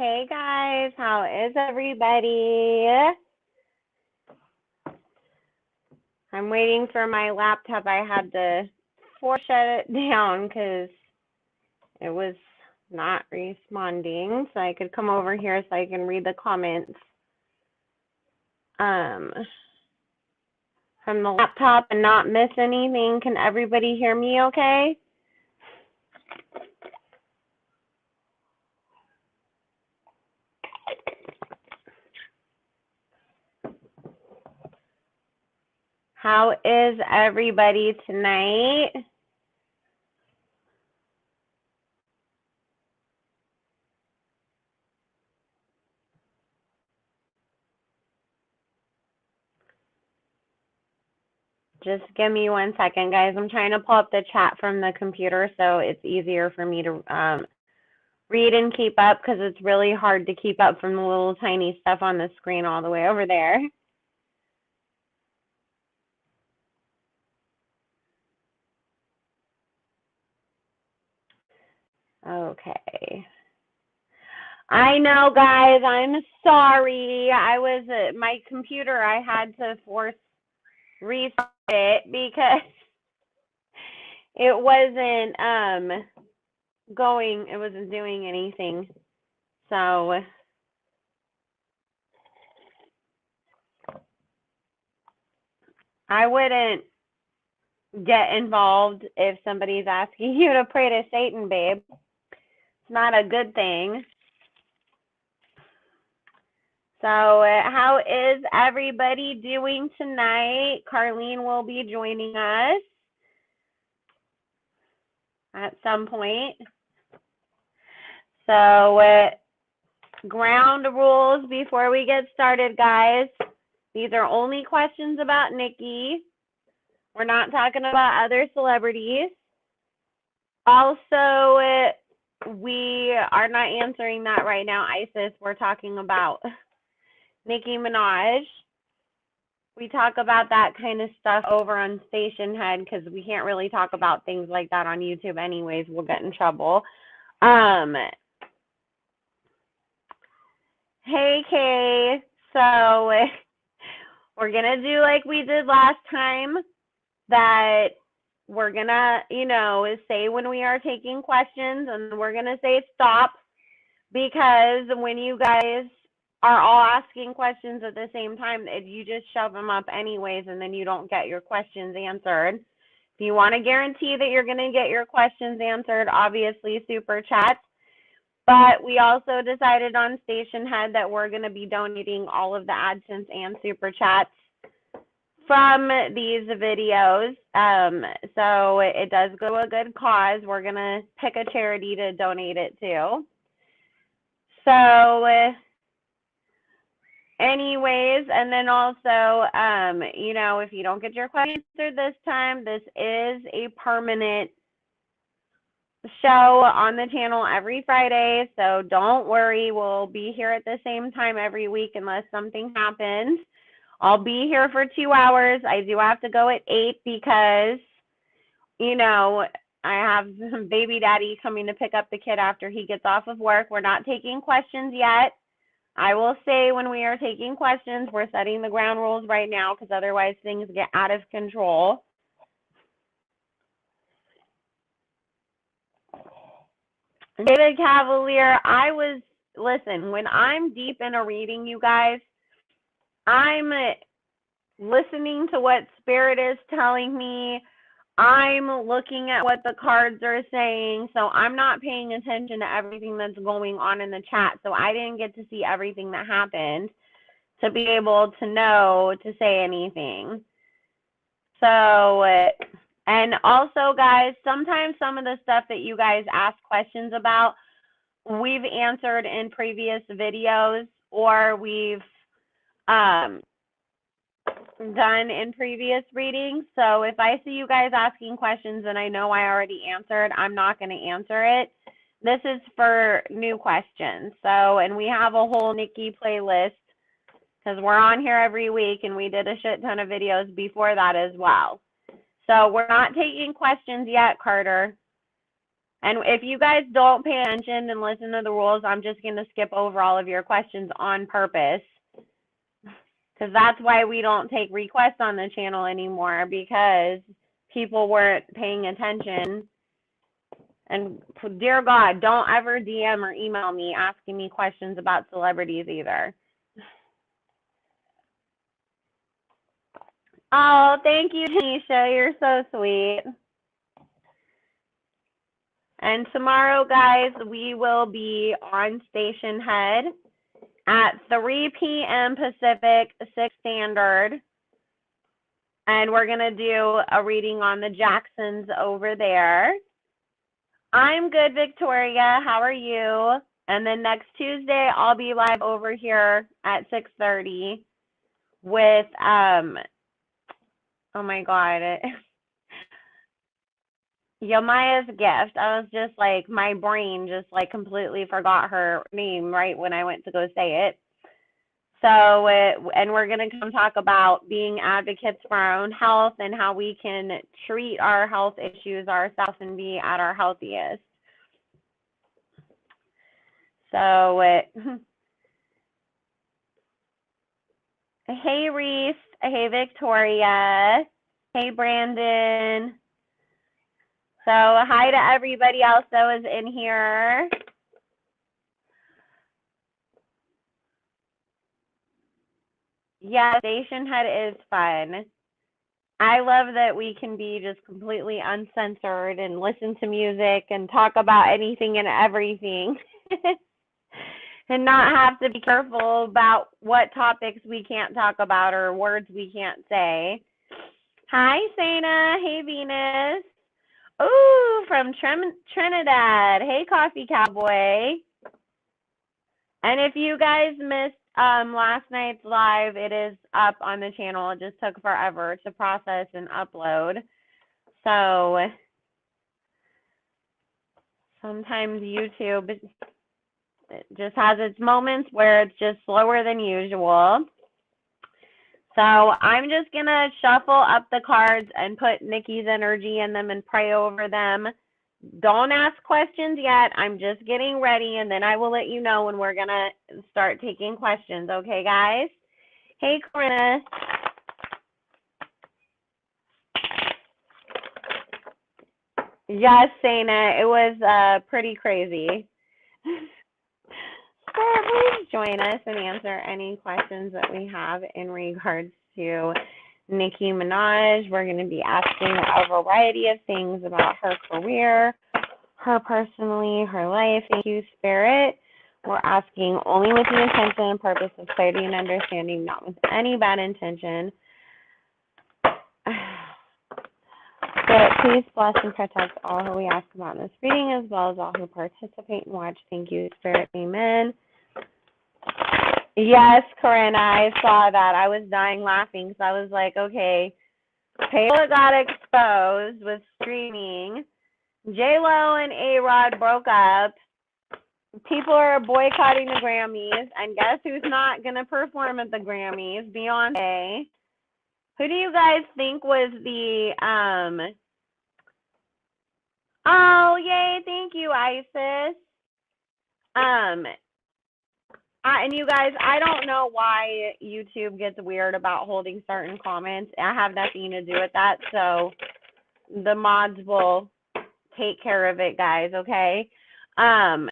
Hey guys, how is everybody? I'm waiting for my laptop. I had to force shut it down because it was not responding, so I could come over here so I can read the comments from the laptop and not miss anything. Can everybody hear me okay? How is everybody tonight? Just give me 1 second, guys. I'm trying to pull up the chat from the computer so it's easier for me to read and keep up because it's really hard to keep up from the little tiny stuff on the screen all the way over there. Okay. I know, guys. I'm sorry. I was my computer. I had to force restart it because it wasn't going. It wasn't doing anything. So I wouldn't get involved if somebody's asking you to pray to Satan, babe. It's not a good thing. So how is everybody doing tonight? Carline will be joining us at some point. So ground rules before we get started, guys. These are only questions about Nicki. We're not talking about other celebrities. Also, we are not answering that right now, Isis. We're talking about Nicki Minaj. We talk about that kind of stuff over on Station Head because we can't really talk about things like that on YouTube anyways. We'll get in trouble. Hey, Kay. So we're going to do like we did last time, that we're going to, say when we are taking questions, and we're going to say stop, because when you guys are all asking questions at the same time, you just shove them up anyways, and then you don't get your questions answered. If you want to guarantee that you're going to get your questions answered, obviously super chat. But we also decided on Station Head that we're going to be donating all of the AdSense and super chats from these videos. So it does go to a good cause. We're going to pick a charity to donate it to. So anyways, and then also, if you don't get your question answered this time, this is a permanent show on the channel every Friday. So don't worry, we'll be here at the same time every week unless something happens. I'll be here for 2 hours. I do have to go at 8 because, I have baby daddy coming to pick up the kid after he gets off of work. We're not taking questions yet. I will say when we are taking questions, we're setting the ground rules right now because otherwise things get out of control. David Cavalier, listen, when I'm deep in a reading, you guys, I'm listening to what Spirit is telling me. I'm looking at what the cards are saying. So I'm not paying attention to everything that's going on in the chat. So I didn't get to see everything that happened to be able to know to say anything. So, and also, guys, sometimes some of the stuff that you guys ask questions about, we've answered in previous videos, or we've done in previous readings. So if I see you guys asking questions and I know I already answered, I'm not going to answer it. This is for new questions. So, and we have a whole Nicki playlist because we're on here every week, and we did a shit ton of videos before that as well. So we're not taking questions yet, Carter. And if you guys don't pay attention and listen to the rules, I'm just going to skip over all of your questions on purpose. Because that's why we don't take requests on the channel anymore, because people weren't paying attention. And dear God, don't ever DM or email me asking me questions about celebrities either. Oh, thank you, Tanisha. You're so sweet. And tomorrow, guys, we will be on Station Head at 3 p.m. Pacific, 6 Standard. And we're going to do a reading on the Jacksons over there. I'm good, Victoria. How are you? And then next Tuesday, I'll be live over here at 6:30 with, oh my God, Yomaya's gift. I was just like, my brain just like completely forgot her name right when I went to go say it. So, and we're going to come talk about being advocates for our own health and how we can treat our health issues ourselves and be at our healthiest. So, hey, Reese. Hey, Victoria. Hey, Brandon. So, hi to everybody else that was in here. Yeah, Station Head is fun. I love that we can be just completely uncensored and listen to music and talk about anything and everything. And not have to be careful about what topics we can't talk about or words we can't say. Hi, Sana. Hey, Venus. Ooh, from Trinidad. Hey, Coffee Cowboy. And if you guys missed last night's live, it is up on the channel. It just took forever to process and upload. So sometimes YouTube it just has its moments where it's just slower than usual. So I'm just going to shuffle up the cards and put Nicki's energy in them and pray over them. Don't ask questions yet. I'm just getting ready, and then I will let you know when we're going to start taking questions. Okay, guys? Hey, Corinna. Yes, Sana. It was pretty crazy. So please join us and answer any questions that we have in regards to Nicki Minaj. We're going to be asking a variety of things about her career, her personally, her life. Thank you, Spirit. We're asking only with the intention and purpose of clarity and understanding, not with any bad intention. Spirit, please bless and protect all who we ask about in this reading, as well as all who participate and watch. Thank you, Spirit. Amen. Yes, Corinna, I saw that. I was dying laughing, so I was like, okay, Payla got exposed with streaming. J-Lo and A-Rod broke up. People are boycotting the Grammys, and guess who's not going to perform at the Grammys? Beyonce. Who do you guys think was the, oh, yay, thank you, Isis. And you guys, I don't know why YouTube gets weird about holding certain comments. I have nothing to do with that, so the mods will take care of it, guys, okay? But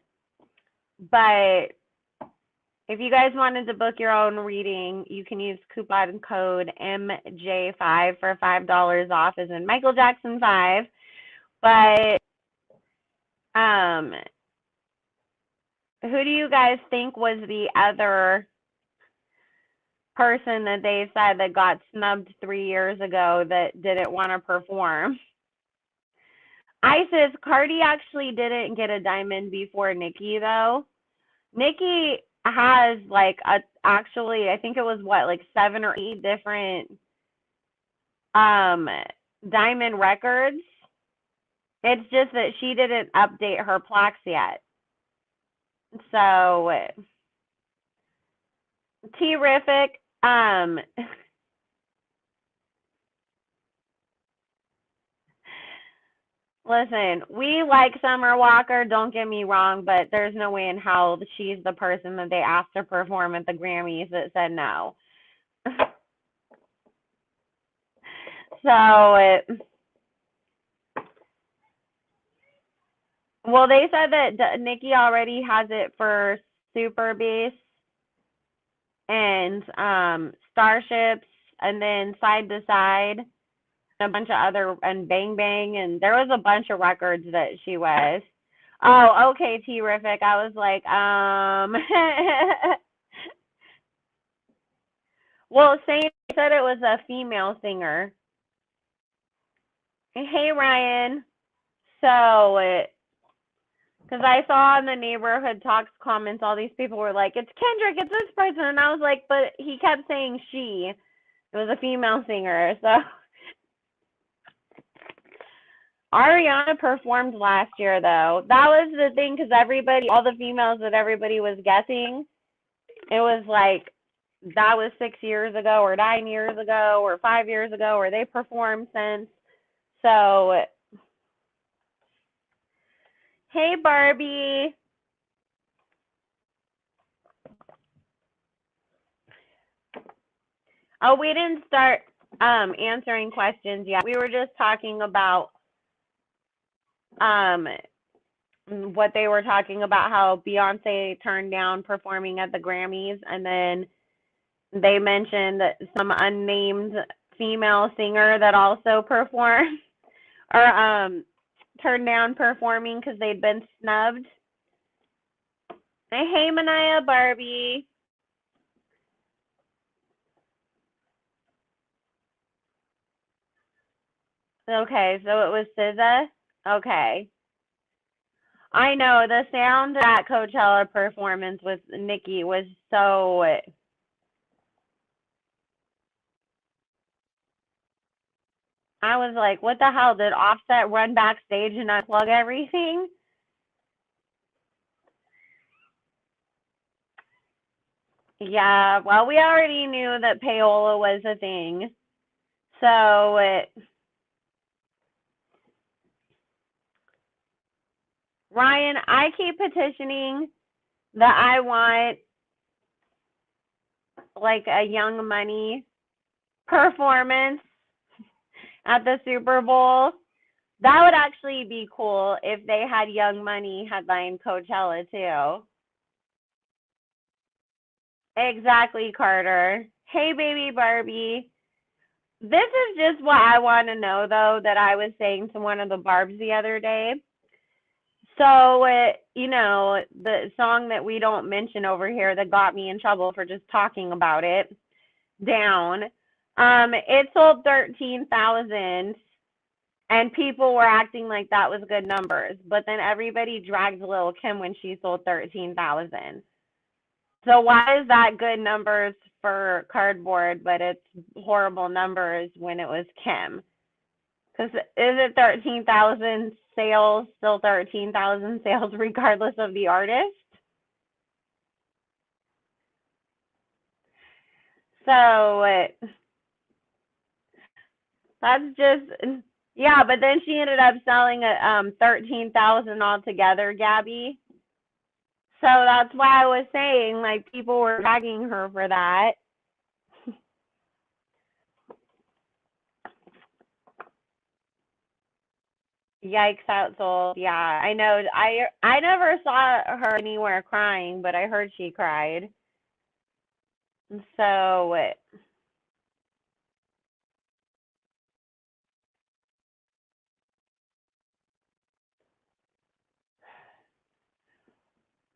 if you guys wanted to book your own reading, you can use coupon code MJ5 for $5 off, as in Michael Jackson 5. But who do you guys think was the other person that they said that got snubbed 3 years ago that didn't want to perform? Isis, Cardi actually didn't get a diamond before Nicki, though. Nicki has actually, I think it was like 7 or 8 different diamond records. It's just that she didn't update her plaques yet. So, terrific. Listen, we like Summer Walker, don't get me wrong, but there's no way in hell she's the person that they asked to perform at the Grammys that said no. Well, they said that Nicki already has it for Super Bass and Starships, and then Side to Side, and a bunch of other, and Bang Bang, and there was a bunch of records that she was. Oh, okay, Terrific. I was like, well, Saint said it was a female singer. Hey, Ryan. So, because I saw in the neighborhood talks comments, all these people were like, it's Kendrick, it's this person. And I was like, but he kept saying she. It was a female singer. So Ariana performed last year, though. That was the thing, because all the females that everybody was guessing, it was like, that was 6 years ago, or 9 years ago, or 5 years ago, or they performed since. So, hey, Barbie. Oh, we didn't start answering questions yet. We were just talking about what they were talking about, how Beyonce turned down performing at the Grammys, and then they mentioned some unnamed female singer that also performed or turned down performing because they'd been snubbed. Hey, Manaya, Barbie. Okay, so it was SZA. Okay. I know the sound of that Coachella performance with Nicki was so. I was like, what the hell? Did Offset run backstage and unplug everything? Yeah, well, we already knew that payola was a thing. So, Ryan, I keep petitioning that I want like a Young Money performance at the Super Bowl. That would actually be cool if they had Young Money headline Coachella too. Exactly, Carter. Hey, baby Barbie. This is just what I want to know, though, that I was saying to one of the Barbs the other day. So, the song that we don't mention over here that got me in trouble for just talking about it, Down, it sold 13,000, and people were acting like that was good numbers. But then everybody dragged Lil' Kim when she sold 13,000. So why is that good numbers for Cardboard, but it's horrible numbers when it was Kim? Because is it 13,000 sales, still 13,000 sales regardless of the artist? So that's just, yeah, but then she ended up selling at 13,000 altogether, Gabby. So that's why I was saying, like, people were dragging her for that. Yikes outsold. Yeah, I know. I never saw her anywhere crying, but I heard she cried. So,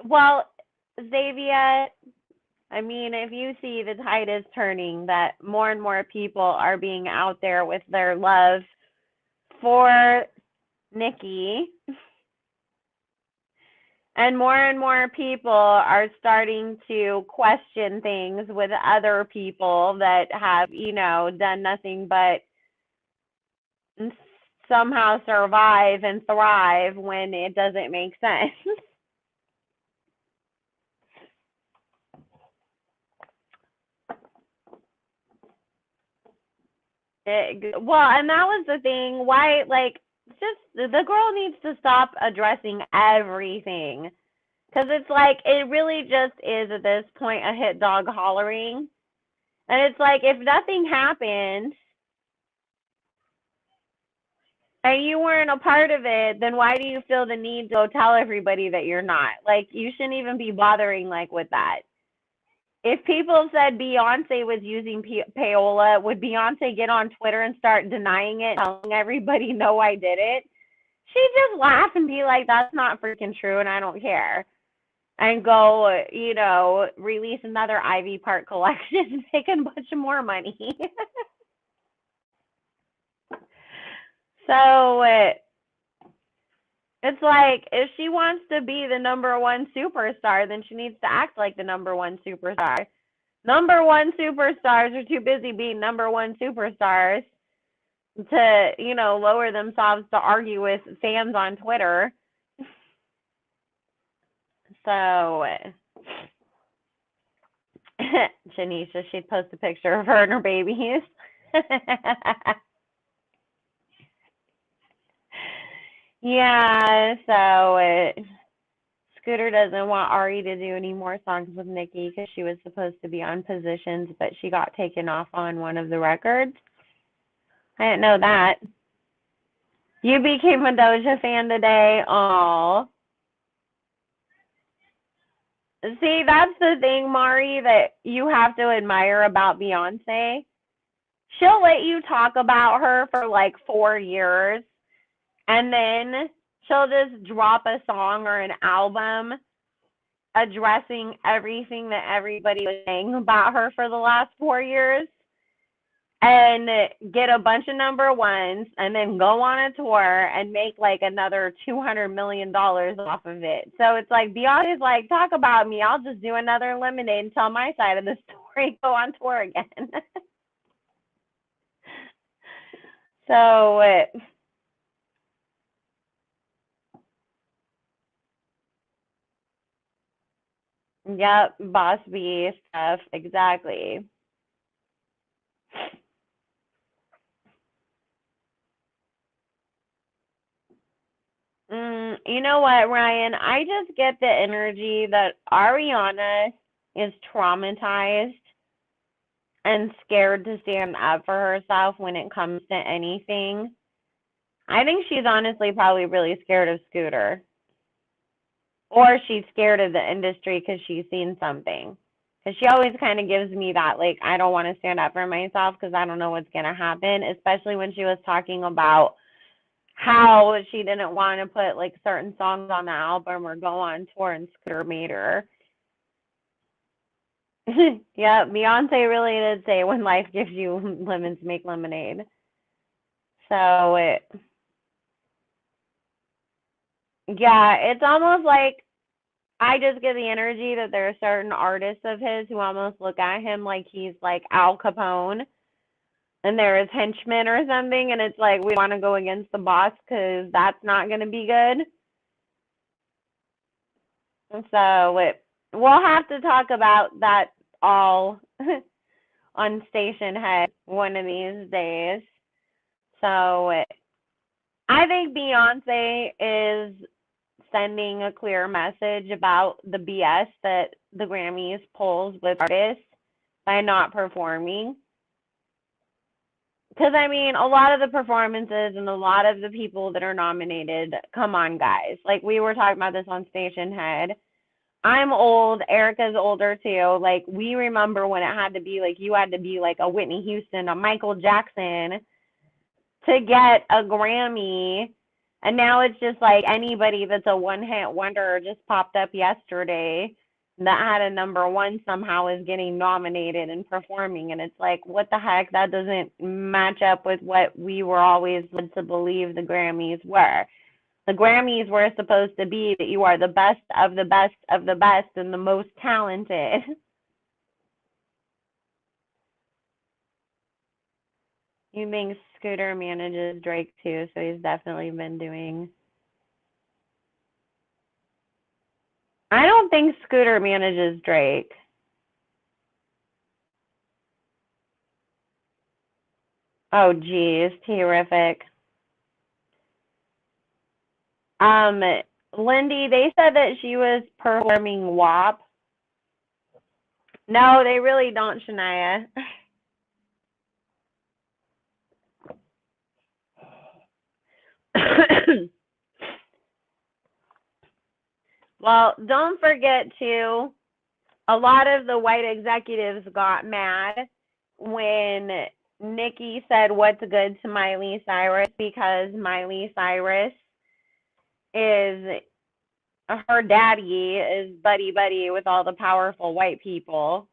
well, Xavier, I mean, if you see the tide is turning, that more and more people are being out there with their love for Nicki, and more people are starting to question things with other people that have, done nothing but somehow survive and thrive when it doesn't make sense. Well, and that was the thing. Why, like, It's just the girl needs to stop addressing everything. Because it's like, it really just is at this point a hit dog hollering. And it's like, if nothing happened and you weren't a part of it, then why do you feel the need to go tell everybody that you're not? Like, you shouldn't even be bothering, like, with that. If people said Beyonce was using payola, would Beyonce get on Twitter and start denying it, telling everybody, no, I did it? She'd just laugh and be like, that's not freaking true, and I don't care. And go, release another Ivy Park collection and make a bunch of more money. So it's like, if she wants to be the number one superstar, then she needs to act like the number one superstar. Number one superstars are too busy being number one superstars to, lower themselves to argue with fans on Twitter. So Janisha, she'd post a picture of her and her babies. Yeah, so Scooter doesn't want Ari to do any more songs with Nicki because she was supposed to be on Positions, but she got taken off on one of the records. I didn't know that. You became a Doja fan today. Aw. See, that's the thing, Mari, that you have to admire about Beyonce. She'll let you talk about her for like 4 years, and then she'll just drop a song or an album addressing everything that everybody was saying about her for the last 4 years, and get a bunch of number ones, and then go on a tour and make like another $200 million off of it. So it's like, Beyonce's like, talk about me, I'll just do another Lemonade and tell my side of the story, go on tour again. So yep, Boss B stuff, exactly. You know what, Ryan? I just get the energy that Ariana is traumatized and scared to stand up for herself when it comes to anything. I think she's honestly probably really scared of Scooter. Or she's scared of the industry because she's seen something. Because she always kind of gives me that, like, I don't want to stand up for myself because I don't know what's going to happen, especially when she was talking about how she didn't want to put like certain songs on the album or go on tour, and Scooter made her. Yeah, Beyonce really did say, when life gives you lemons, make lemonade. So yeah, it's almost like I just get the energy that there are certain artists of his who almost look at him like he's like Al Capone and they're his henchmen or something, and it's like, we want to go against the boss because that's not going to be good. So we'll have to talk about that all on Station Head one of these days. So I think Beyonce is sending a clear message about the BS that the Grammys pulls with artists by not performing. Because, I mean, a lot of the performances and a lot of the people that are nominated, come on, guys. Like, we were talking about this on Station Head. I'm old. Erica's older, too. Like, we remember when it had to be, like, you had to be, like, a Whitney Houston, a Michael Jackson to get a Grammy. And now it's just, like, anybody that's a one-hit wonder just popped up yesterday that had a number one somehow is getting nominated and performing, and it's like, what the heck? That doesn't match up with what we were always led to believe the Grammys were. The Grammys were supposed to be that you are the best of the best of the best and the most talented. You think Scooter manages Drake too, so he's definitely been doing. I don't think Scooter manages Drake. Oh, geez, terrific. Um, Lindy, they said that she was performing WAP. No, they really don't, Shania. Well, don't forget to, a lot of the white executives got mad when Nicki said what's good to Miley Cyrus because Miley Cyrus is, her daddy is buddy with all the powerful white people.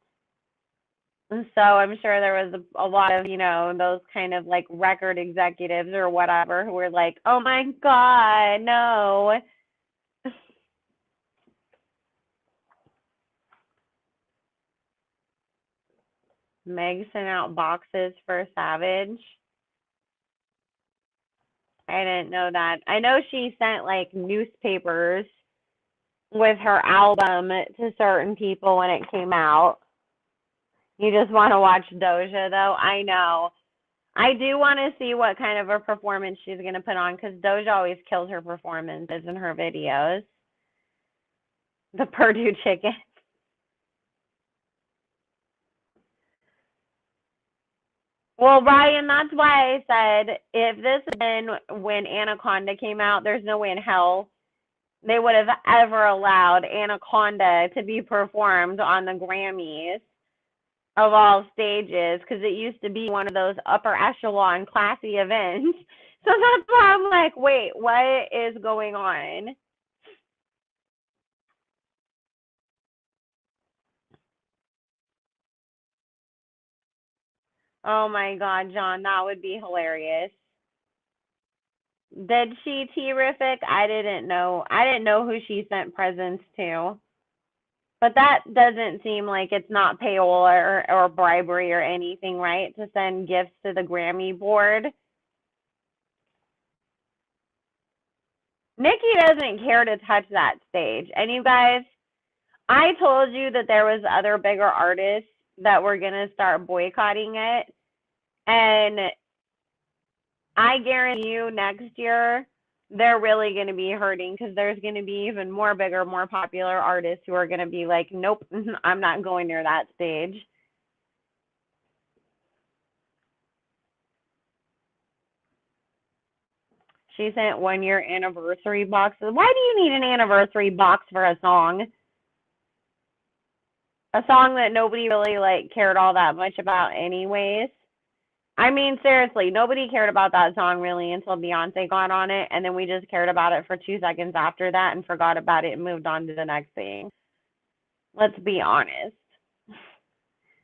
And so I'm sure there was a lot of, those kind of like record executives or whatever who were like, oh my God, no. Meg sent out boxes for Savage. I didn't know that. I know she sent like newspapers with her album to certain people when it came out. You just want to watch Doja, though? I know. I do want to see what kind of a performance she's going to put on because Doja always kills her performances in her videos. The Purdue chicken. Well, Ryan, that's why I said if this had been when Anaconda came out, there's no way in hell they would have ever allowed Anaconda to be performed on the Grammys of all stages because it used to be one of those upper echelon classy events. So that's why I'm like, wait, what is going on? Oh my God, John, that would be hilarious. Did she terrific? I didn't know. I didn't know who she sent presents to. But that doesn't seem like it's not payola or bribery or anything, right? To send gifts to the Grammy board. Nicki doesn't care to touch that stage. And you guys, I told you that there was other bigger artists that were going to start boycotting it. And I guarantee you next year, they're really going to be hurting because there's going to be even more bigger, more popular artists who are going to be like, nope, I'm not going near that stage. She sent 1 year anniversary boxes. Why do you need an anniversary box for a song? A song that nobody really like cared all that much about anyways. I mean, seriously, nobody cared about that song really until Beyonce got on it, and then we just cared about it for 2 seconds after that and forgot about it and moved on to the next thing. Let's be honest.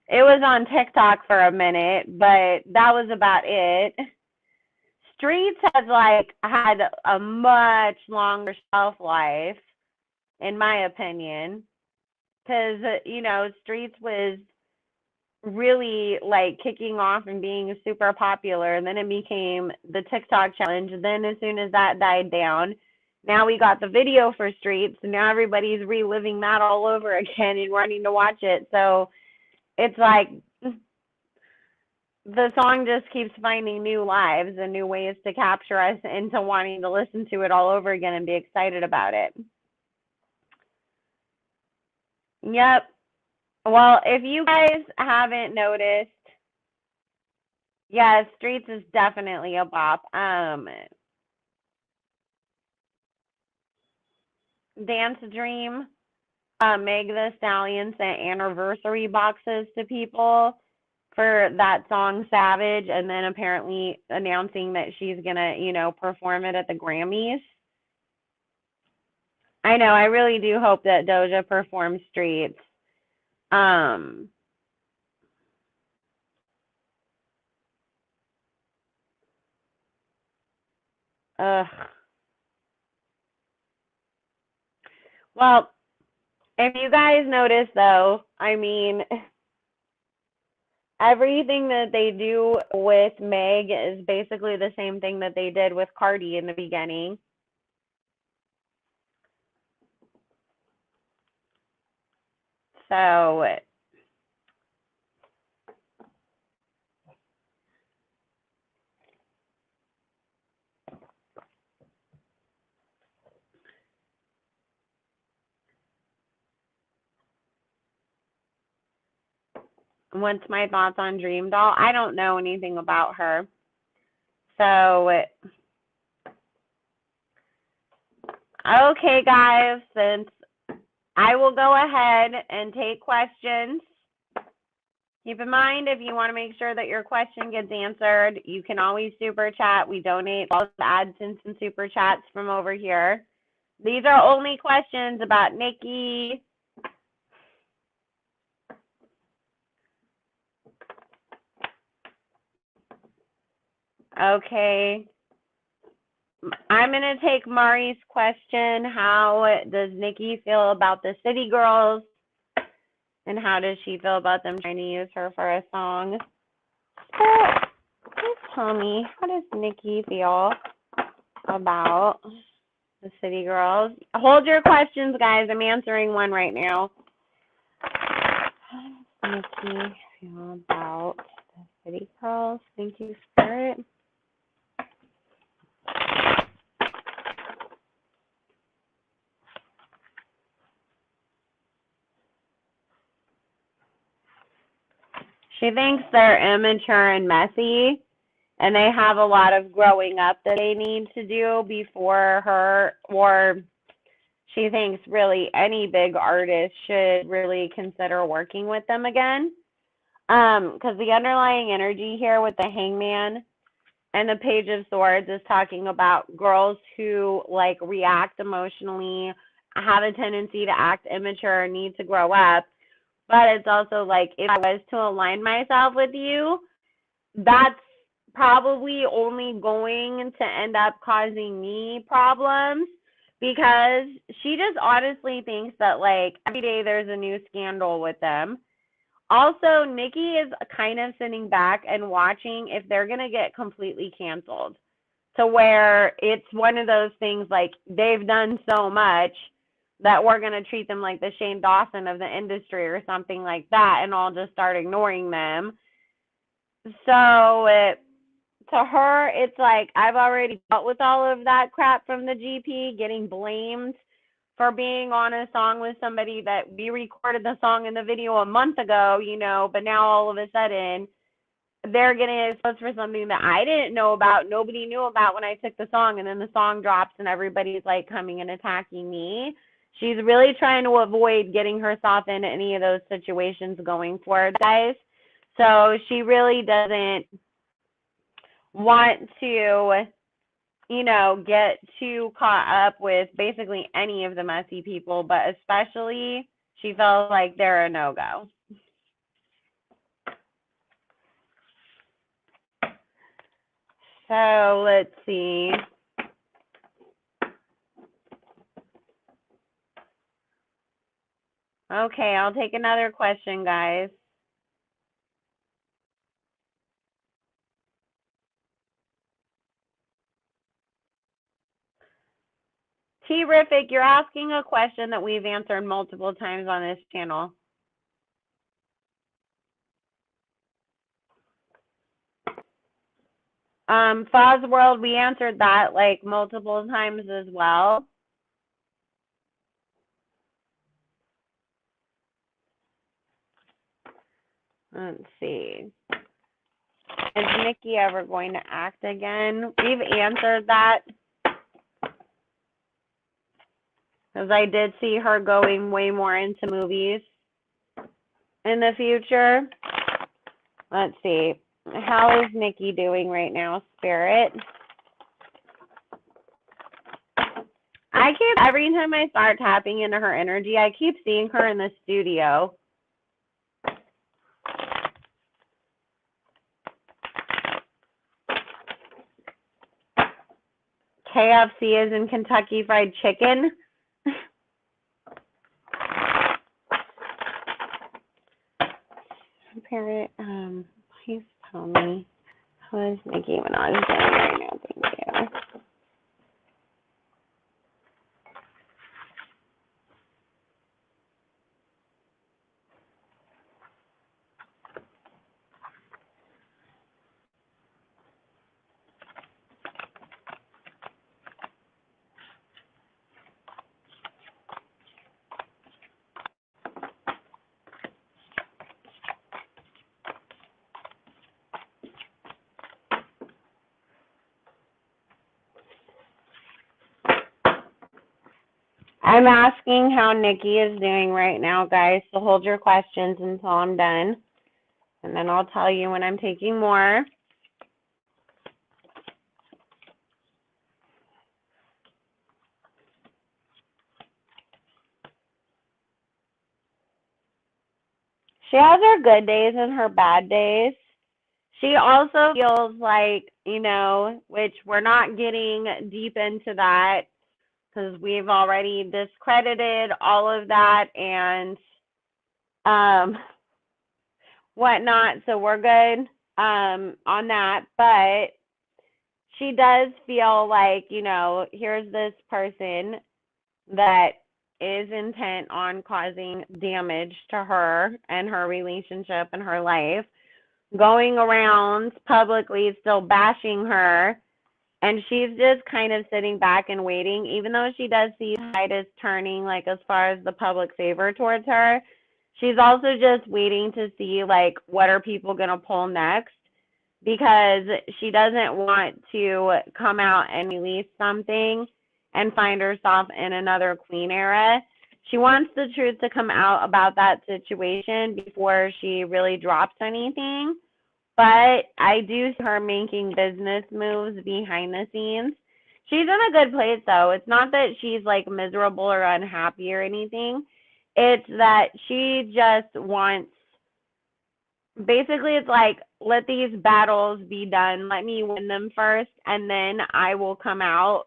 It was on TikTok for a minute, but that was about it. Streets has like had a much longer shelf life, in my opinion, because Streets was really like kicking off and being super popular, and then it became the TikTok challenge. And then as soon as that died down, now we got the video for Streets, and now everybody's reliving that all over again and wanting to watch it. So it's like the song just keeps finding new lives and new ways to capture us into wanting to listen to it all over again and be excited about it. Yep. Well, if you guys haven't noticed, yeah, Streets is definitely a bop. Dance Dream, Meg the Stallion sent anniversary boxes to people for that song Savage, and then apparently announcing that she's gonna, perform it at the Grammys. I know, I really do hope that Doja performs Streets. Um, ugh. Well, if you guys notice though, I mean, everything that they do with Meg is basically the same thing that they did with Cardi in the beginning. So, What's my thoughts on Dream Doll? I don't know anything about her. So, okay, guys, since I will go ahead and take questions. Keep in mind, if you want to make sure that your question gets answered, you can always super chat. We donate all the AdSense and super chats from over here. These are only questions about Nicki. Okay. I'm going to take Mari's question. How does Nicki feel about the City Girls? And how does she feel about them trying to use her for a song? Please tell me, how does Nicki feel about the City Girls? Hold your questions, guys. I'm answering one right now. How does Nicki feel about the City Girls? Thank you, Spirit. She thinks they're immature and messy, and they have a lot of growing up that they need to do before her, or she thinks really any big artist should really consider working with them again. Because the underlying energy here with the Hangman and the Page of Swords is talking about girls who like react emotionally, have a tendency to act immature, need to grow up. But it's also like, if I was to align myself with you, that's probably only going to end up causing me problems, because she just honestly thinks that like every day there's a new scandal with them. Also, Nicki is kind of sitting back and watching if they're going to get completely canceled, to where it's one of those things like they've done so much that we're going to treat them like the Shane Dawson of the industry or something like that, and I'll just start ignoring them. So to her, it's like, I've already dealt with all of that crap from the GP, getting blamed for being on a song with somebody that we recorded the song and the video a month ago, you know, but now all of a sudden they're getting exposed for something that I didn't know about, nobody knew about when I took the song, and then the song drops and everybody's like coming and attacking me. She's really trying to avoid getting herself into any of those situations going forward, guys. So she really doesn't want to, you know, get too caught up with basically any of the messy people, but especially she felt like they're a no-go. So let's see. Okay, I'll take another question, guys. Terrific, you're asking a question that we've answered multiple times on this channel. Foz World, we answered that like multiple times as well. Let's see. Is Nicki ever going to act again? We've answered that, because I did see her going way more into movies in the future. Let's see. How is Nicki doing right now, Spirit? I keep, every time I start tapping into her energy, I keep seeing her in the studio. KFC is in Kentucky Fried Chicken. Parent, please tell me, how is Nicki Minaj doing right now? Thank you. I'm asking how Nicki is doing right now, guys, so hold your questions until I'm done. And then I'll tell you when I'm taking more. She has her good days and her bad days. She also feels like, which we're not getting deep into that because we've already discredited all of that and whatnot. So we're good on that. But she does feel like, here's this person that is intent on causing damage to her and her relationship and her life, going around publicly still bashing her, and she's just kind of sitting back and waiting, even though she does see tide is turning, like, as far as the public favor towards her. She's also just waiting to see, like, what are people going to pull next, because she doesn't want to come out and release something and find herself in another Queen era. She wants the truth to come out about that situation before she really drops anything. But I do see her making business moves behind the scenes. She's in a good place, though. It's not that she's, like, miserable or unhappy or anything. It's that she just wants, basically, it's like, let these battles be done. Let me win them first, and then I will come out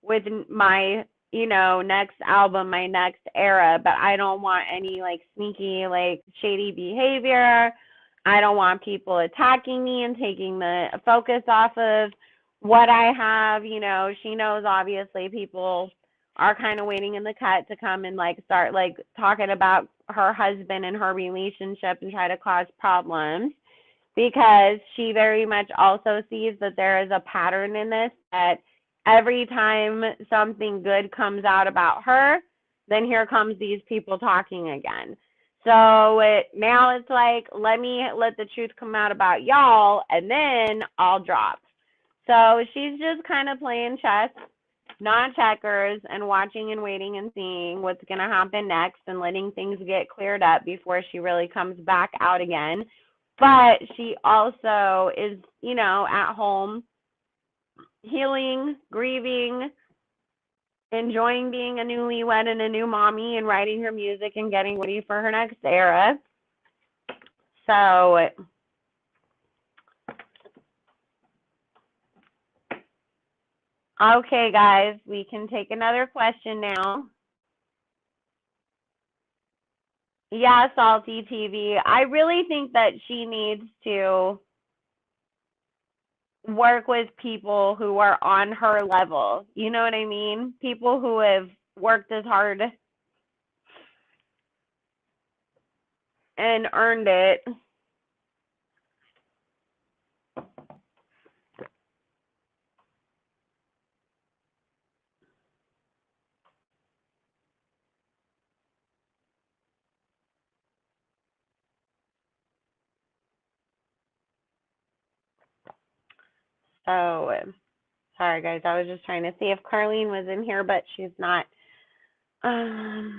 with my, next album, my next era. But I don't want any, like, sneaky, like, shady behavior. I don't want people attacking me and taking the focus off of what I have. She knows, obviously, people are kind of waiting in the cut to come and, like, start, like, talking about her husband and her relationship and try to cause problems, because she very much also sees that there is a pattern in this, that every time something good comes out about her, then here comes these people talking again. So now it's like, let the truth come out about y'all, and then I'll drop. So she's just kind of playing chess, not checkers, and watching and waiting and seeing what's going to happen next and letting things get cleared up before she really comes back out again. But she also is, at home, healing, grieving, enjoying being a newlywed and a new mommy, and writing her music and getting ready for her next era. So okay, guys, we can take another question now. Yeah, Salty TV. I really think that she needs to work with people who are on her level. You know what I mean? People who have worked as hard and earned it. So, sorry guys, I was just trying to see if Carline was in here, but she's not. Oh,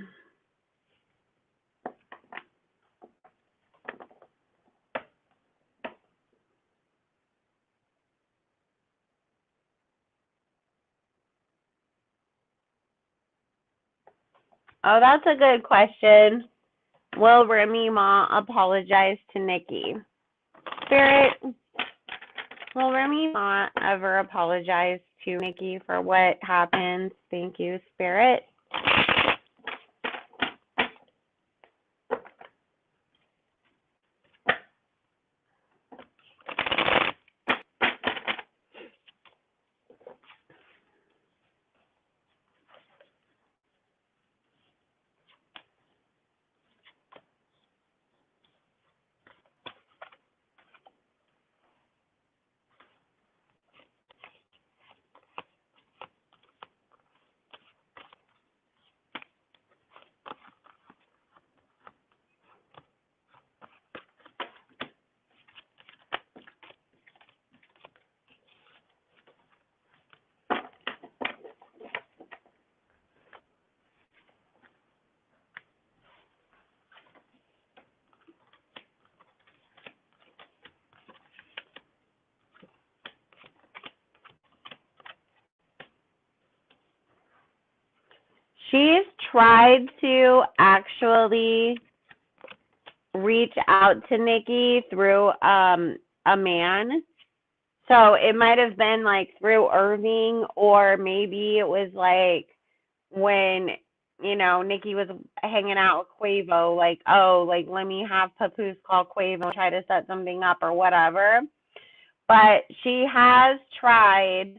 that's a good question. Will Remy Ma apologize to Nicki? Spirit, will Remy Ma ever apologize to Nicki for what happened? Thank you, Spirit. She's tried to actually reach out to Nicki through a man. So it might have been like through Irving, or maybe it was like when, you know, Nicki was hanging out with Quavo, like, oh, like, let me have Papoose call Quavo and try to set something up or whatever. But she has tried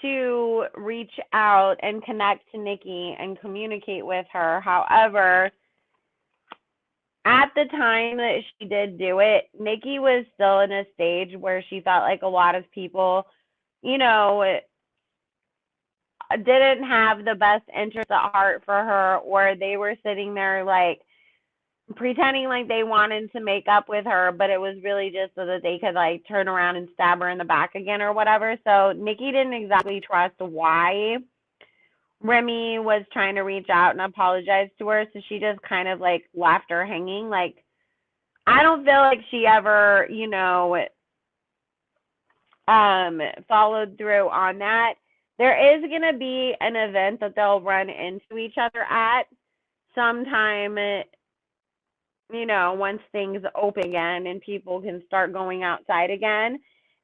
to reach out and connect to Nicki and communicate with her. However, at the time that she did do it, Nicki was still in a stage where she felt like a lot of people, you know, didn't have the best interest at heart for her, or they were sitting there like pretending like they wanted to make up with her, but it was really just so that they could like turn around and stab her in the back again or whatever. So Nicki didn't exactly trust why Remy was trying to reach out and apologize to her, so she just kind of like left her hanging. Like, I don't feel like she ever, you know, followed through on that. There is going to be an event that they'll run into each other at sometime, you know, once things open again and people can start going outside again.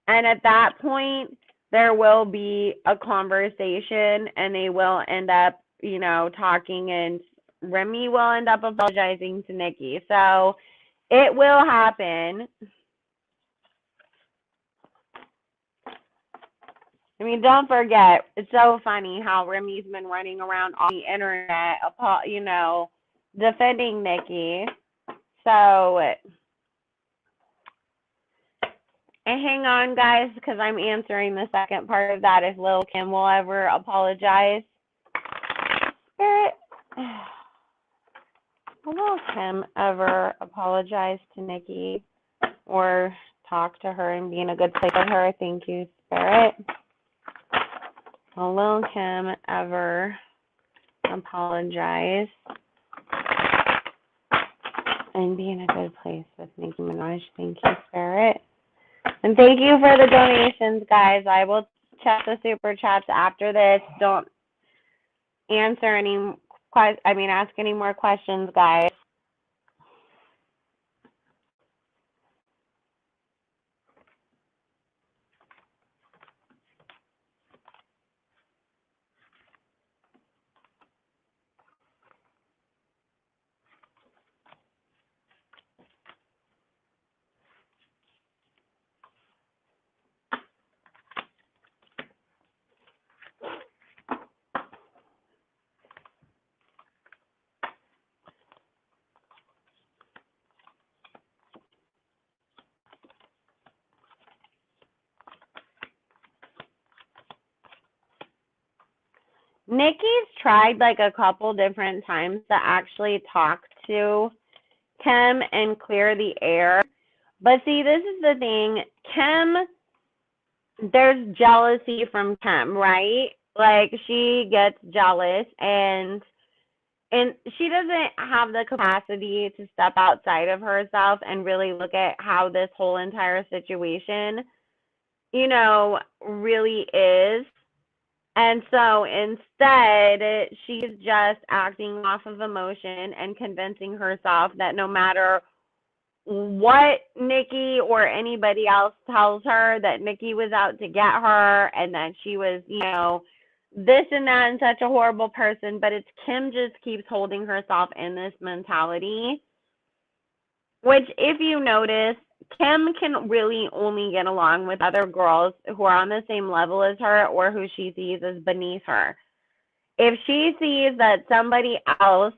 And at that point, there will be a conversation and they will end up, you know, talking, and Remy will end up apologizing to Nicki. So it will happen. I mean, don't forget, it's so funny how Remy's been running around on the internet, you know, defending Nicki. So, and hang on, guys, because I'm answering the second part of that, if Lil Kim will ever apologize. Spirit, will Lil Kim ever apologize to Nicki or talk to her and be in a good place with her? Thank you, Spirit. Will Lil Kim ever apologize and be in a good place with Nicki Minaj? Thank you, Spirit. And thank you for the donations, guys. I will check the super chats after this. Don't answer any ask any more questions, guys. Nicki's tried like a couple different times to actually talk to Kim and clear the air. But see, this is the thing. There's jealousy from Kim, right? Like, she gets jealous, and she doesn't have the capacity to step outside of herself and really look at how this whole entire situation, you know, really is. And so instead, she's just acting off of emotion and convincing herself that no matter what Nicki or anybody else tells her, that Nicki was out to get her and that she was, you know, this and that and such a horrible person. But it's Kim just keeps holding herself in this mentality, which, if you notice, Kim can really only get along with other girls who are on the same level as her or who she sees as beneath her. If she sees that somebody else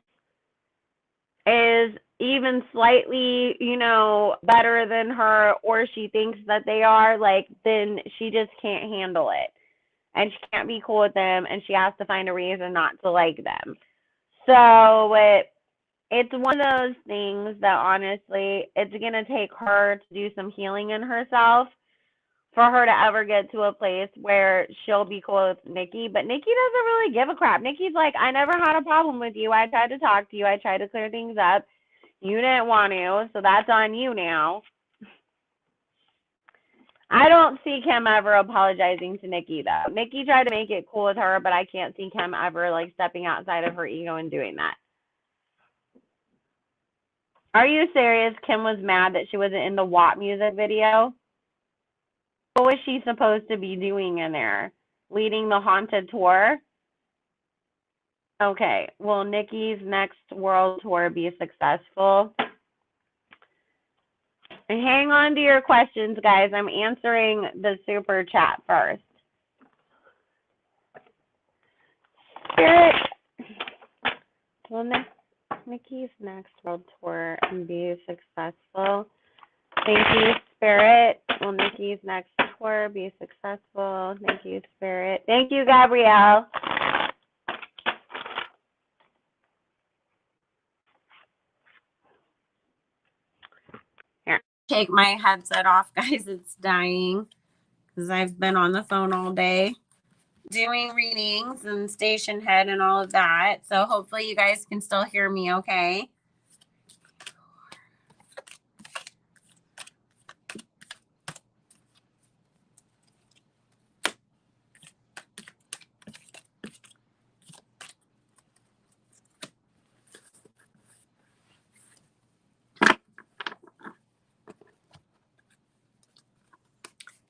is even slightly, you know, better than her, or she thinks that they are, like, then she just can't handle it. And she can't be cool with them, and she has to find a reason not to like them. So it's one of those things that, honestly, it's going to take her to do some healing in herself for her to ever get to a place where she'll be cool with Nicki. But Nicki doesn't really give a crap. Nicki's like, I never had a problem with you. I tried to talk to you. I tried to clear things up. You didn't want to, so that's on you now. I don't see Kim ever apologizing to Nicki though. Nicki tried to make it cool with her, but I can't see Kim ever like stepping outside of her ego and doing that. Are you serious? Kim was mad that she wasn't in the WAP music video? What was she supposed to be doing in there? Leading the haunted tour? Okay, will Nicki's next world tour be successful? Hang on to your questions, guys. I'm answering the super chat first. Spirit, will Nicki's next world tour be successful? Thank you, Spirit. Will Nicki's next tour be successful? Thank you, Spirit. Thank you, Gabrielle. Here, take my headset off, guys. It's dying because I've been on the phone all day doing readings and station head and all of that. So hopefully you guys can still hear me okay.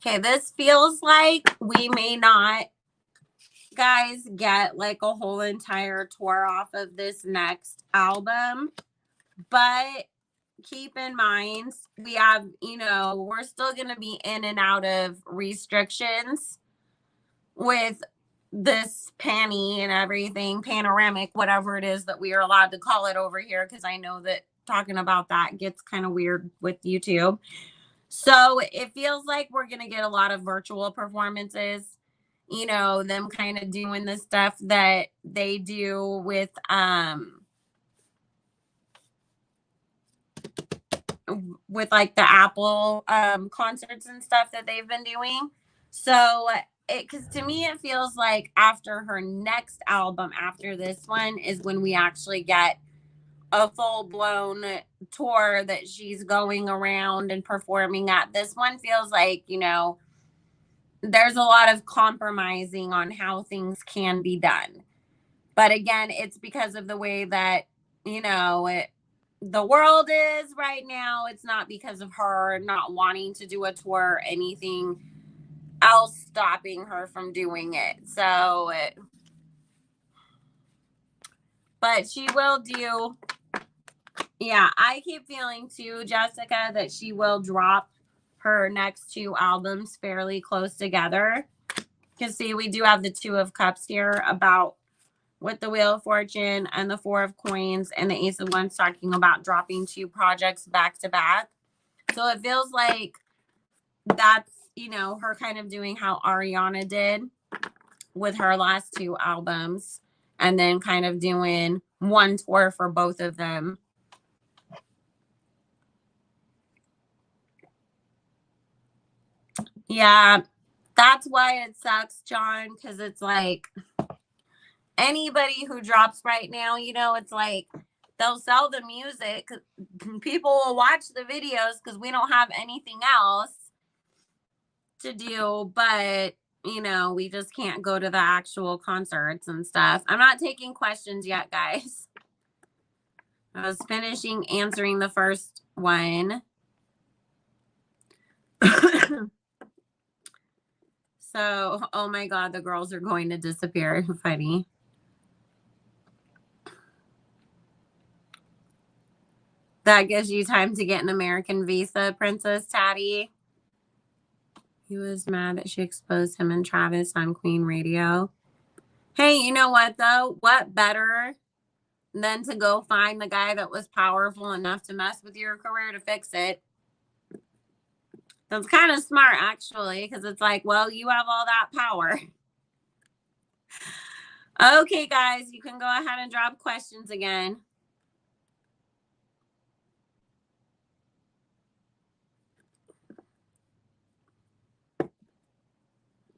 Okay, this feels like we may not, guys, get like a whole entire tour off of this next album, but keep in mind we have, we're still going to be in and out of restrictions with this panty and everything, panoramic, whatever it is that we are allowed to call it over here, because I know that talking about that gets kind of weird with YouTube. So it feels like we're going to get a lot of virtual performances, them kind of doing the stuff that they do with like the Apple concerts and stuff that they've been doing. So because to me it feels like after her next album, after this one, is when we actually get a full-blown tour that she's going around and performing at. This one feels like, there's a lot of compromising on how things can be done. But again, it's because of the way that, the world is right now. It's not because of her not wanting to do a tour or anything else stopping her from doing it. So, but she will do. Yeah, I keep feeling too, Jessica, that she will drop her next two albums fairly close together. Because see, we do have the Two of Cups here about with the Wheel of Fortune and the Four of Coins and the Ace of Wands talking about dropping two projects back to back. So it feels like that's, her kind of doing how Ariana did with her last two albums and then kind of doing one tour for both of them. Yeah, that's why it sucks, John, because it's like anybody who drops right now, it's like they'll sell the music. People will watch the videos because we don't have anything else to do, but we just can't go to the actual concerts and stuff. I'm not taking questions yet, guys. I was finishing answering the first one. So, oh my God, the girls are going to disappear. Funny. That gives you time to get an American visa, Princess Tatty. He was mad that she exposed him and Travis on Queen Radio. Hey, you know what, though? What better than to go find the guy that was powerful enough to mess with your career to fix it? That's kind of smart, actually, because it's like, well, you have all that power. Okay, guys, you can go ahead and drop questions again.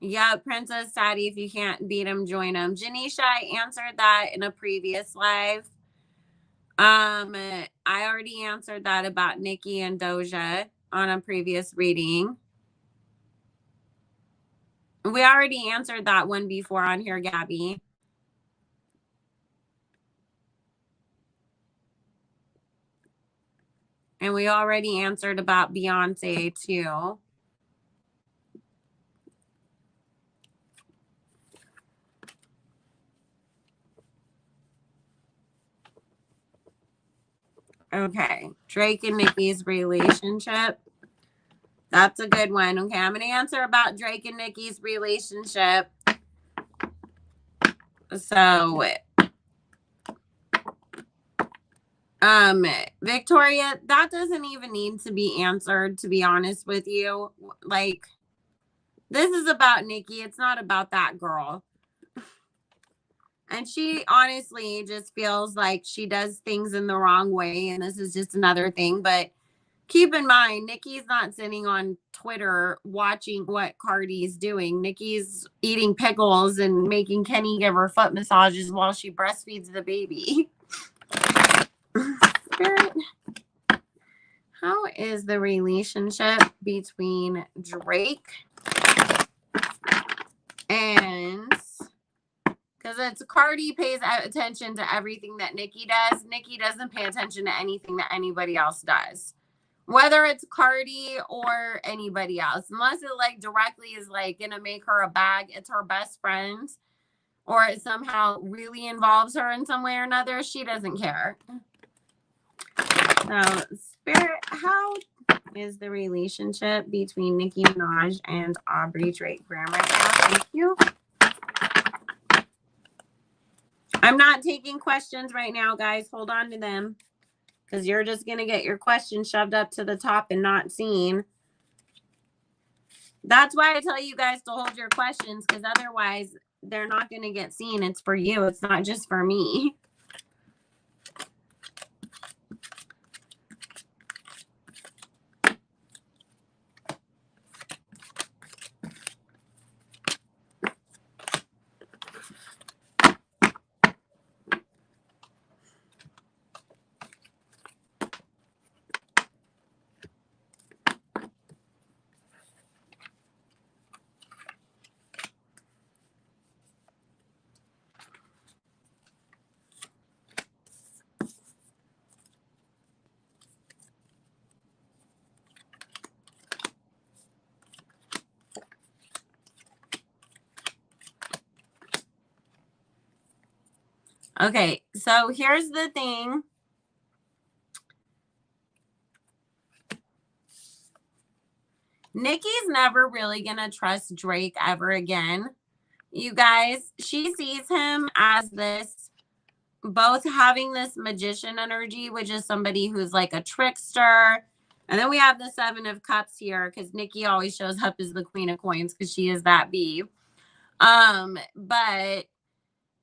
Yeah, Princess Sadie, if you can't beat him, join him. Janisha, I answered that in a previous live. I already answered that about Nicki and Doja on a previous reading. We already answered that one before on here, Gabby. And we already answered about Beyonce too. Okay, Drake and Nicki's relationship. That's a good one. Okay, I'm going to answer about Drake and Nicki's relationship. So, Victoria, that doesn't even need to be answered, to be honest with you. Like, this is about Nicki. It's not about that girl. And she honestly just feels like she does things in the wrong way. And this is just another thing. But keep in mind, Nicki's not sitting on Twitter watching what Cardi's doing. Nicki's eating pickles and making Kenny give her foot massages while she breastfeeds the baby. Spirit, how is the relationship between Drake and... Because it's Cardi pays attention to everything that Nicki does. Nicki doesn't pay attention to anything that anybody else does. Whether it's Cardi or anybody else. Unless it like directly is like going to make her a bag. It's her best friend. Or it somehow really involves her in some way or another. She doesn't care. So, Spirit, how is the relationship between Nicki Minaj and Aubrey Drake Graham right now? Thank you. I'm not taking questions right now, guys. Hold on to them. Because you're just going to get your questions shoved up to the top and not seen. That's why I tell you guys to hold your questions. Because otherwise, they're not going to get seen. It's for you. It's not just for me. Okay, so here's the thing. Nicki's never really going to trust Drake ever again. You guys, she sees him as this, both having this magician energy, which is somebody who's like a trickster. And then we have the Seven of Cups here because Nicki always shows up as the Queen of Coins because she is that bee. But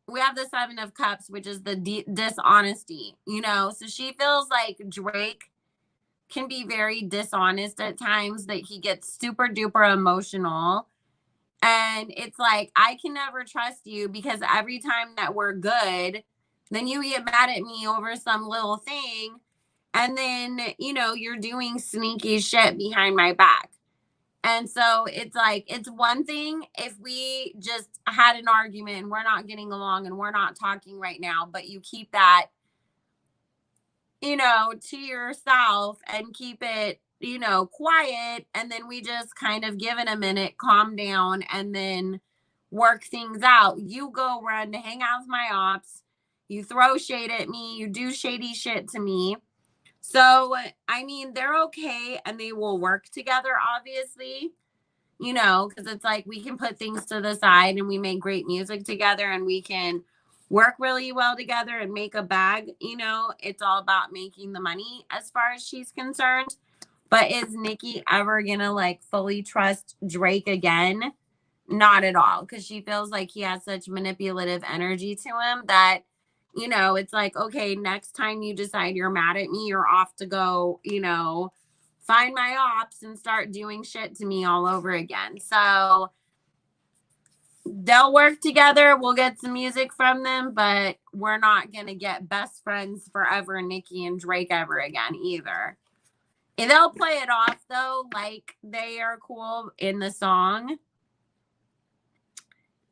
we have the Seven of Cups, which is the dishonesty, you know? So she feels like Drake can be very dishonest at times, that he gets super duper emotional. And it's like, I can never trust you because every time that we're good, then you get mad at me over some little thing. And then, you know, you're doing sneaky shit behind my back. And so it's like, it's one thing if we just had an argument and we're not getting along and we're not talking right now, but you keep that, you know, to yourself and keep it, you know, quiet. And then we just kind of give it a minute, calm down, and then work things out. You go run to hang out with my ops. You throw shade at me. You do shady shit to me. So, I mean, they're okay and they will work together, obviously, you know, because it's like we can put things to the side and we make great music together and we can work really well together and make a bag. You know, it's all about making the money as far as she's concerned. But is Nicki ever gonna like fully trust Drake again? Not at all, because she feels like he has such manipulative energy to him that, you know, it's like, okay, next time you decide you're mad at me, you're off to go, you know, find my ops and start doing shit to me all over again. So they'll work together. We'll get some music from them, but we're not going to get best friends forever, Nicki and Drake ever again either. And they'll play it off though, like they are cool in the song.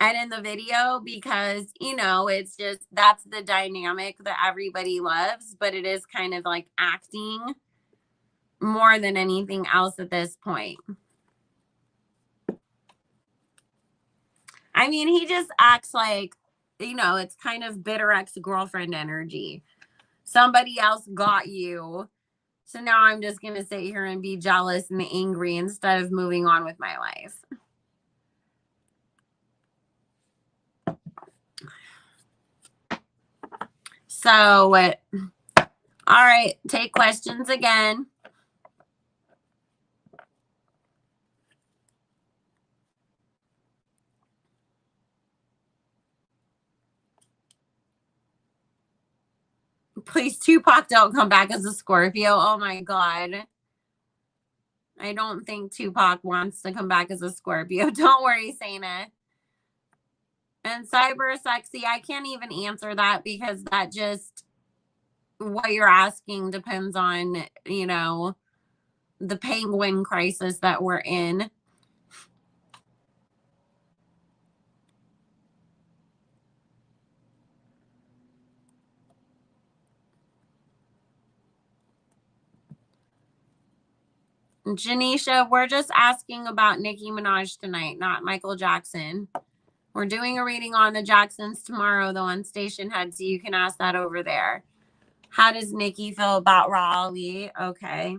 and in the video, because, you know, it's just, that's the dynamic that everybody loves, but it is kind of like acting more than anything else at this point. I mean, he just acts like, you know, it's kind of bitter ex-girlfriend energy. Somebody else got you, so now I'm just going to sit here and be jealous and angry instead of moving on with my life. So, all right, take questions again. Please, Tupac, don't come back as a Scorpio. Oh my God. I don't think Tupac wants to come back as a Scorpio. Don't worry, Sana. And Cyber Sexy, I can't even answer that because that just, what you're asking depends on, you know, the penguin crisis that we're in. Janisha, we're just asking about Nicki Minaj tonight, not Michael Jackson. We're doing a reading on the Jacksons tomorrow, though, on Station Head, so you can ask that over there. How does Nicki feel about Raleigh? Okay.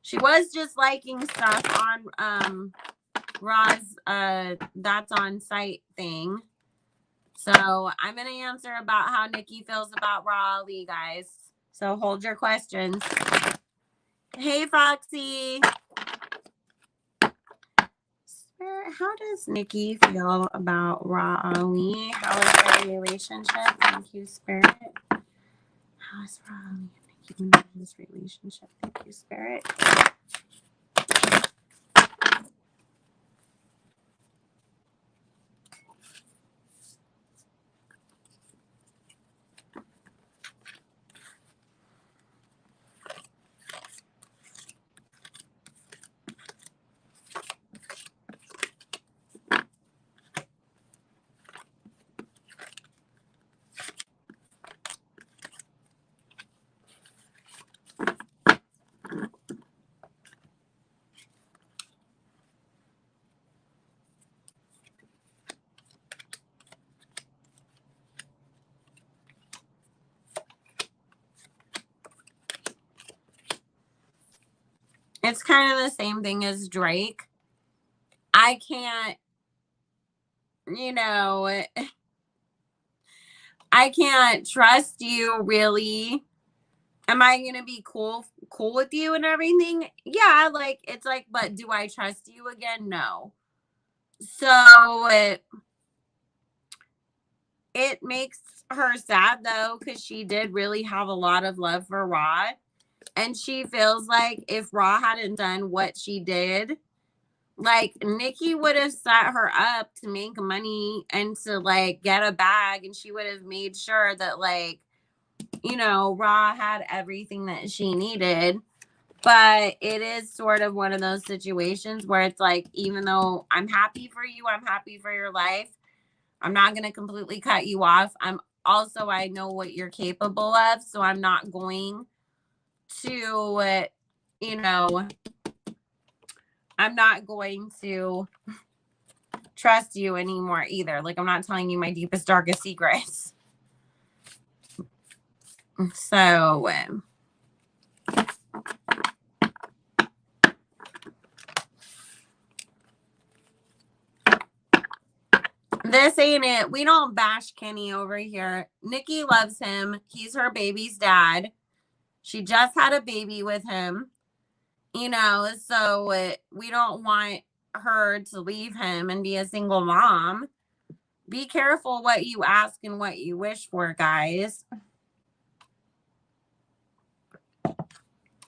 She was just liking stuff on Ra's That's On Site thing. So I'm going to answer about how Nicki feels about Raleigh, guys. So hold your questions. Hey, Foxy. Spirit, how does Nicki feel about Raleigh? How is their relationship? Thank you, Spirit. How is Raleigh and Nicki Minaj's relationship? Thank you, Spirit. It's kind of the same thing as Drake. I can't, you know, I can't trust you, really. Am I gonna be cool with you and everything? Yeah, like, it's like, but do I trust you again? No. So it makes her sad, though, because she did really have a lot of love for Rod. And she feels like if Raw hadn't done what she did, like, Nicki would have set her up to make money and to, like, get a bag. And she would have made sure that, like, you know, Raw had everything that she needed. But it is sort of one of those situations where it's like, even though I'm happy for you, I'm happy for your life, I'm not going to completely cut you off. I know what you're capable of. So I'm not going to, you know, I'm not going to trust you anymore either. Like, I'm not telling you my deepest, darkest secrets. So, this ain't it. We don't bash Kenny over here. Nicki loves him. He's her baby's dad. She just had a baby with him, you know, so we don't want her to leave him and be a single mom. Be careful what you ask and what you wish for, guys.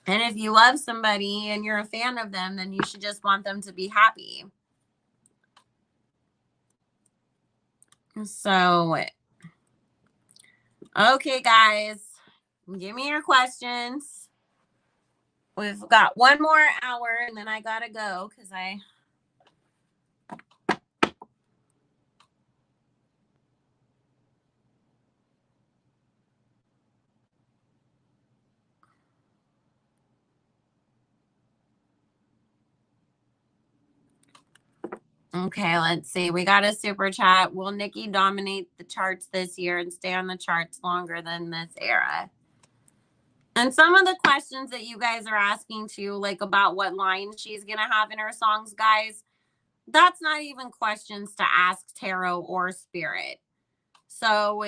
And if you love somebody and you're a fan of them, then you should just want them to be happy. So, okay, guys, give me your questions. We've got one more hour and then I gotta go because Okay, let's see. We got a super chat. Will Nicki dominate the charts this year and stay on the charts longer than this era? And some of the questions that you guys are asking too, like about what lines she's going to have in her songs, guys, that's not even questions to ask tarot or spirit. So,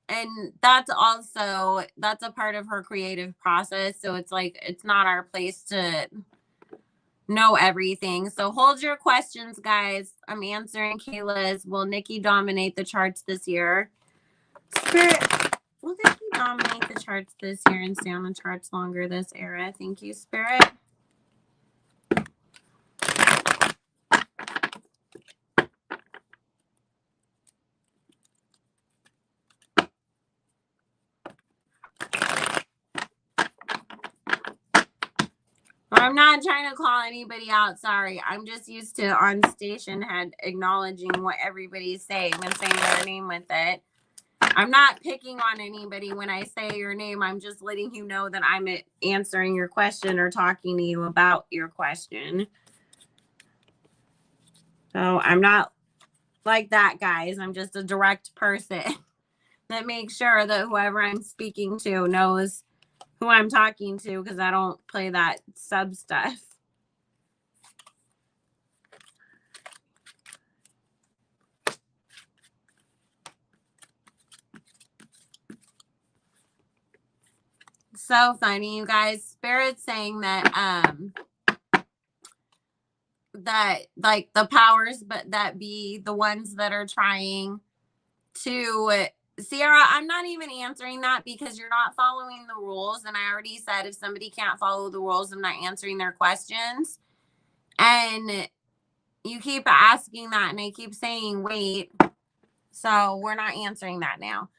and that's a part of her creative process. So it's like, it's not our place to know everything. So hold your questions, guys. I'm answering Kayla's. Will Nicki dominate the charts this year? Spirit, will Nicki dominate the charts this year and stay on the charts longer this era? Thank you, Spirit. I'm not trying to call anybody out. Sorry. I'm just used to on station head acknowledging what everybody's saying and saying their name with it. I'm not picking on anybody when I say your name. I'm just letting you know that I'm answering your question or talking to you about your question. So I'm not like that, guys. I'm just a direct person that makes sure that whoever I'm speaking to knows who I'm talking to, because I don't play that sub stuff. So funny, you guys. Spirit's saying that that like the powers but that be the ones that are trying to Sierra, I'm not even answering that because you're not following the rules. And I already said if somebody can't follow the rules, I'm not answering their questions. And you keep asking that and I keep saying wait. So we're not answering that now.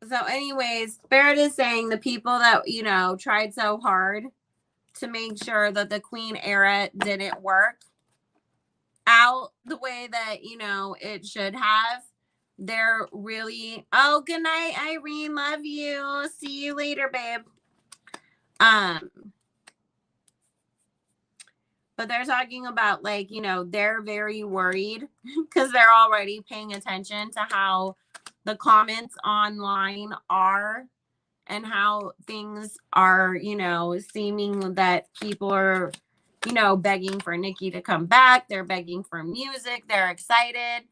So anyways, Spirit is saying the people that, you know, tried so hard to make sure that the Queen era didn't work out the way that, you know, it should have. They're really, oh, good night, Irene. Love you. See you later, babe. But they're talking about, like, you know, they're very worried because they're already paying attention to how the comments online are and how things are, you know, seeming that people are, you know, begging for Nicki to come back. They're begging for music. They're excited.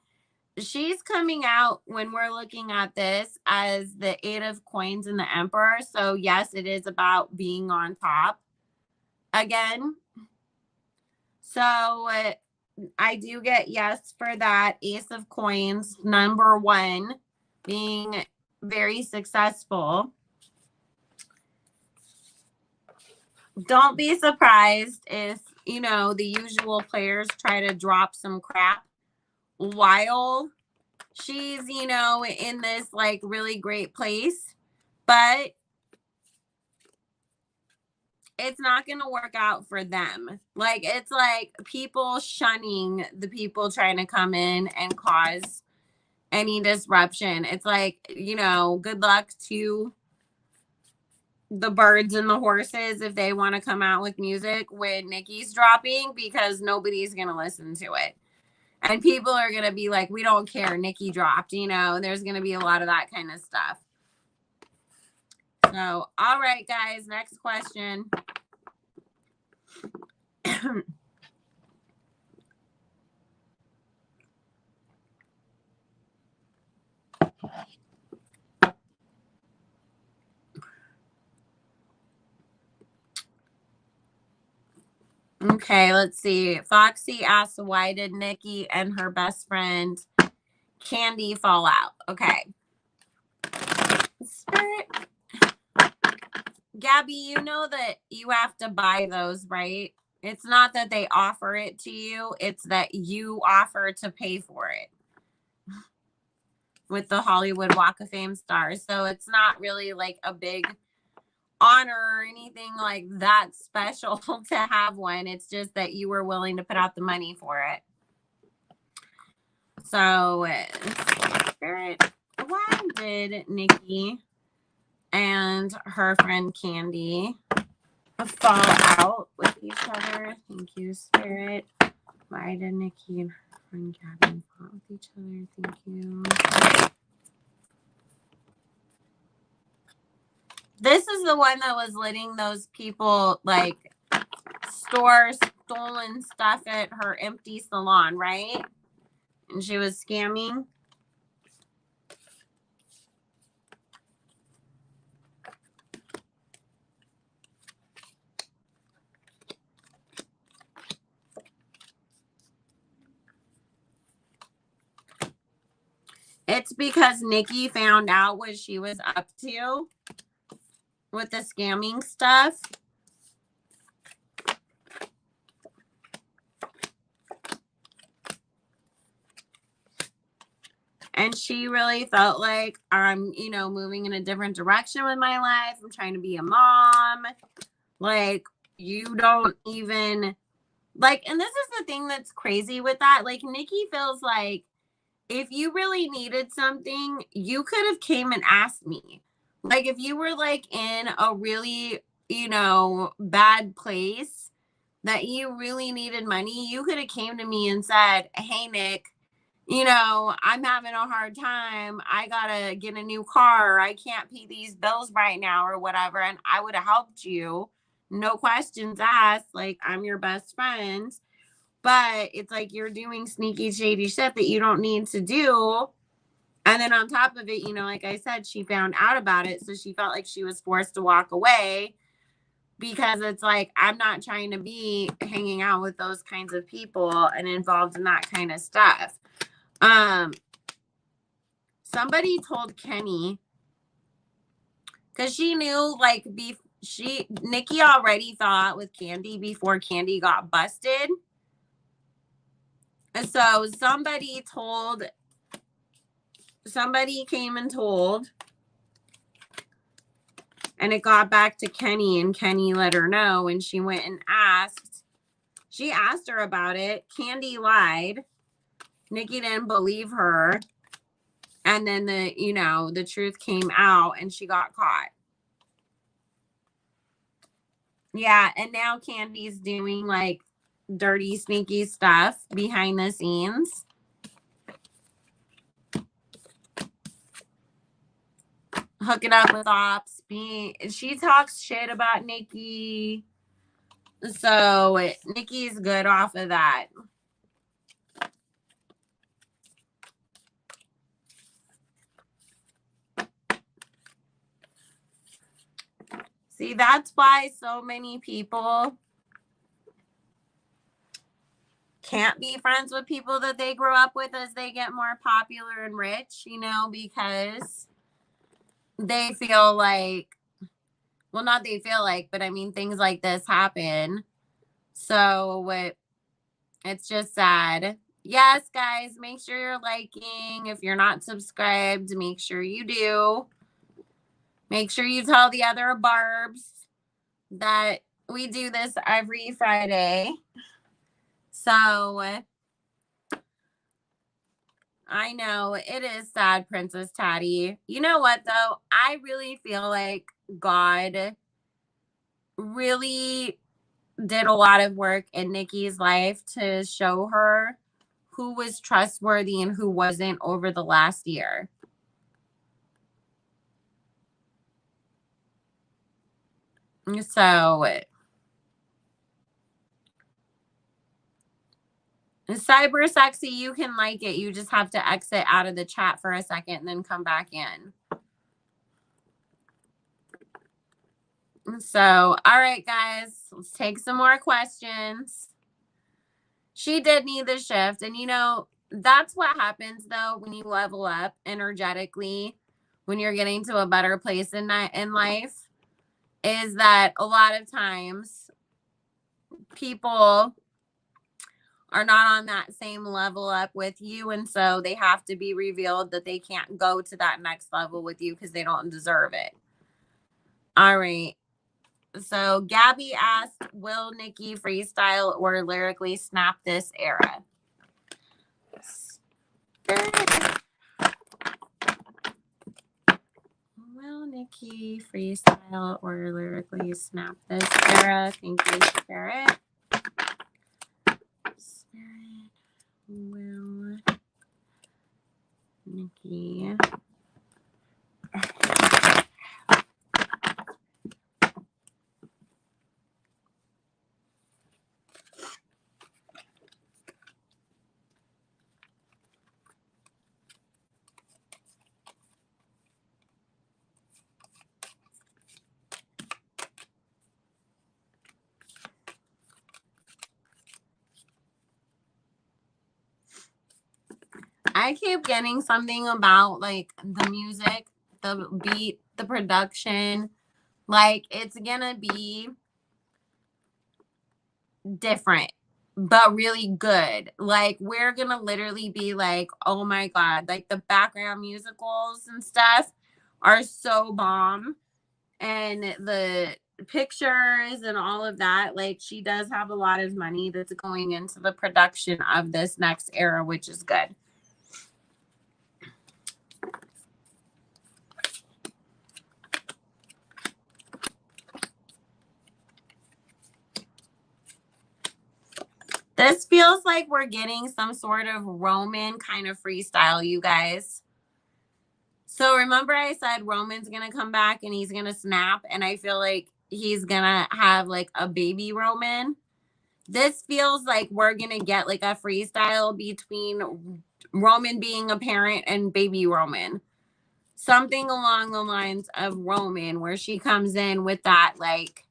She's coming out when we're looking at this as the Eight of Coins and the Emperor. So yes, it is about being on top again. So I do get yes for that. Ace of Coins, number one, being very successful. Don't be surprised if, you know, the usual players try to drop some crap while she's, you know, in this like really great place. But it's not going to work out for them. Like, it's like people shunning the people trying to come in and cause any disruption. It's like, you know, good luck to the birds and the horses if they want to come out with music when Nicki's dropping, because nobody's going to listen to it. And people are going to be like, we don't care, Nicki dropped, you know, there's going to be a lot of that kind of stuff. So, all right, guys, next question. Okay, let's see. Foxy asks, why did Nicki and her best friend Candy fall out? Okay. Spirit. Gabby, you know that you have to buy those, right? It's not that they offer it to you. It's that you offer to pay for it with the Hollywood Walk of Fame stars. So it's not really like a big honor or anything like that special to have one. It's just that you were willing to put out the money for it. So, Spirit, why did Nicki and her friend Candy fall out with each other. Thank you, Spirit. Why did Nicki and her friend Gabby fall out with each other? Thank you. This is the one that was letting those people like store stolen stuff at her empty salon, right? And she was scamming. It's because Nicki found out what she was up to with the scamming stuff. And she really felt like I'm, moving in a different direction with my life. I'm trying to be a mom. Like, you don't even, like, and this is the thing that's crazy with that. Like, Nicki feels like if you really needed something, you could have came and asked me. Like, if you were, like, in a really, bad place that you really needed money, you could have came to me and said, hey, Nick, I'm having a hard time. I gotta get a new car. I can't pay these bills right now or whatever. And I would have helped you. No questions asked. Like, I'm your best friend. But it's like you're doing sneaky, shady shit that you don't need to do. And then on top of it, like I said, she found out about it. So she felt like she was forced to walk away because it's like, I'm not trying to be hanging out with those kinds of people and involved in that kind of stuff. Somebody told Kenny, because she knew, like, Nicki already thought with Candy before Candy got busted. And so somebody came and told, and it got back to Kenny, and Kenny let her know, and she went and she asked her about it. Candy lied. Nicki didn't believe her. And then the truth came out and she got caught. Yeah. And now Candy's doing like dirty, sneaky stuff behind the scenes. Hooking up with ops. She talks shit about Nicki. So Nicki's good off of that. See, that's why so many people can't be friends with people that they grow up with as they get more popular and rich, because they feel like, well, not they feel like, but I mean, things like this happen. So it's just sad. Yes, guys, make sure you're liking. If you're not subscribed, make sure you do. Make sure you tell the other barbs that we do this every Friday. So I know it is sad, Princess Tatty. You know what, though? I really feel like God really did a lot of work in Nicki's life to show her who was trustworthy and who wasn't over the last year. So Cyber Sexy, you can like it. You just have to exit out of the chat for a second and then come back in. So, all right, guys, let's take some more questions. She did need the shift. And, that's what happens, though, when you level up energetically, when you're getting to a better place in life, is that a lot of times people are not on that same level up with you. And so they have to be revealed that they can't go to that next level with you because they don't deserve it. All right. So Gabby asked, will Nicki freestyle or lyrically snap this era? Will Nicki Nicki, freestyle or lyrically snap this era. Thank you, Spirit. Spirit will Nicki. I keep getting something about like the music, the beat, the production. Like it's gonna be different, but really good. Like we're gonna literally be like, oh my God, like the background musicals and stuff are so bomb. And the pictures and all of that, like she does have a lot of money that's going into the production of this next era, which is good. This feels like we're getting some sort of Roman kind of freestyle, you guys. So remember I said Roman's going to come back and he's going to snap, and I feel like he's going to have like a baby Roman. This feels like we're going to get like a freestyle between Roman being a parent and baby Roman. Something along the lines of Roman, where she comes in with that like,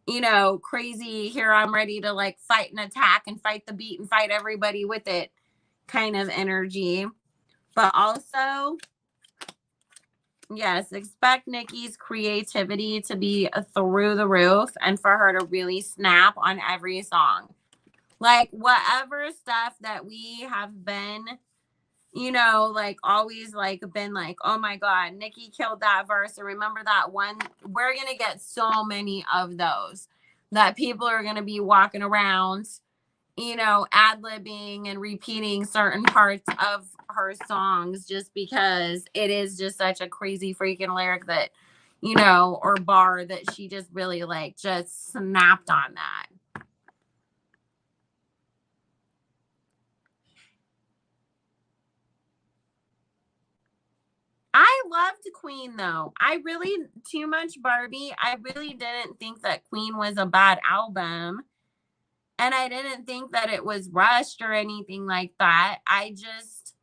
you know, crazy, here I'm ready to like fight and attack and fight the beat and fight everybody with it kind of energy. But also, yes, expect Nicki's creativity to be through the roof and for her to really snap on every song. Like whatever stuff that we have been, you know, like always like been like, oh my God, Nicki killed that verse. Or remember that one? We're going to get so many of those that people are going to be walking around, you know, ad-libbing and repeating certain parts of her songs just because it is just such a crazy freaking lyric that, you know, or bar that she just really like just snapped on that. I loved Queen though. I really, too much Barbie. I really didn't think that Queen was a bad album. And I didn't think that it was rushed or anything like that. I just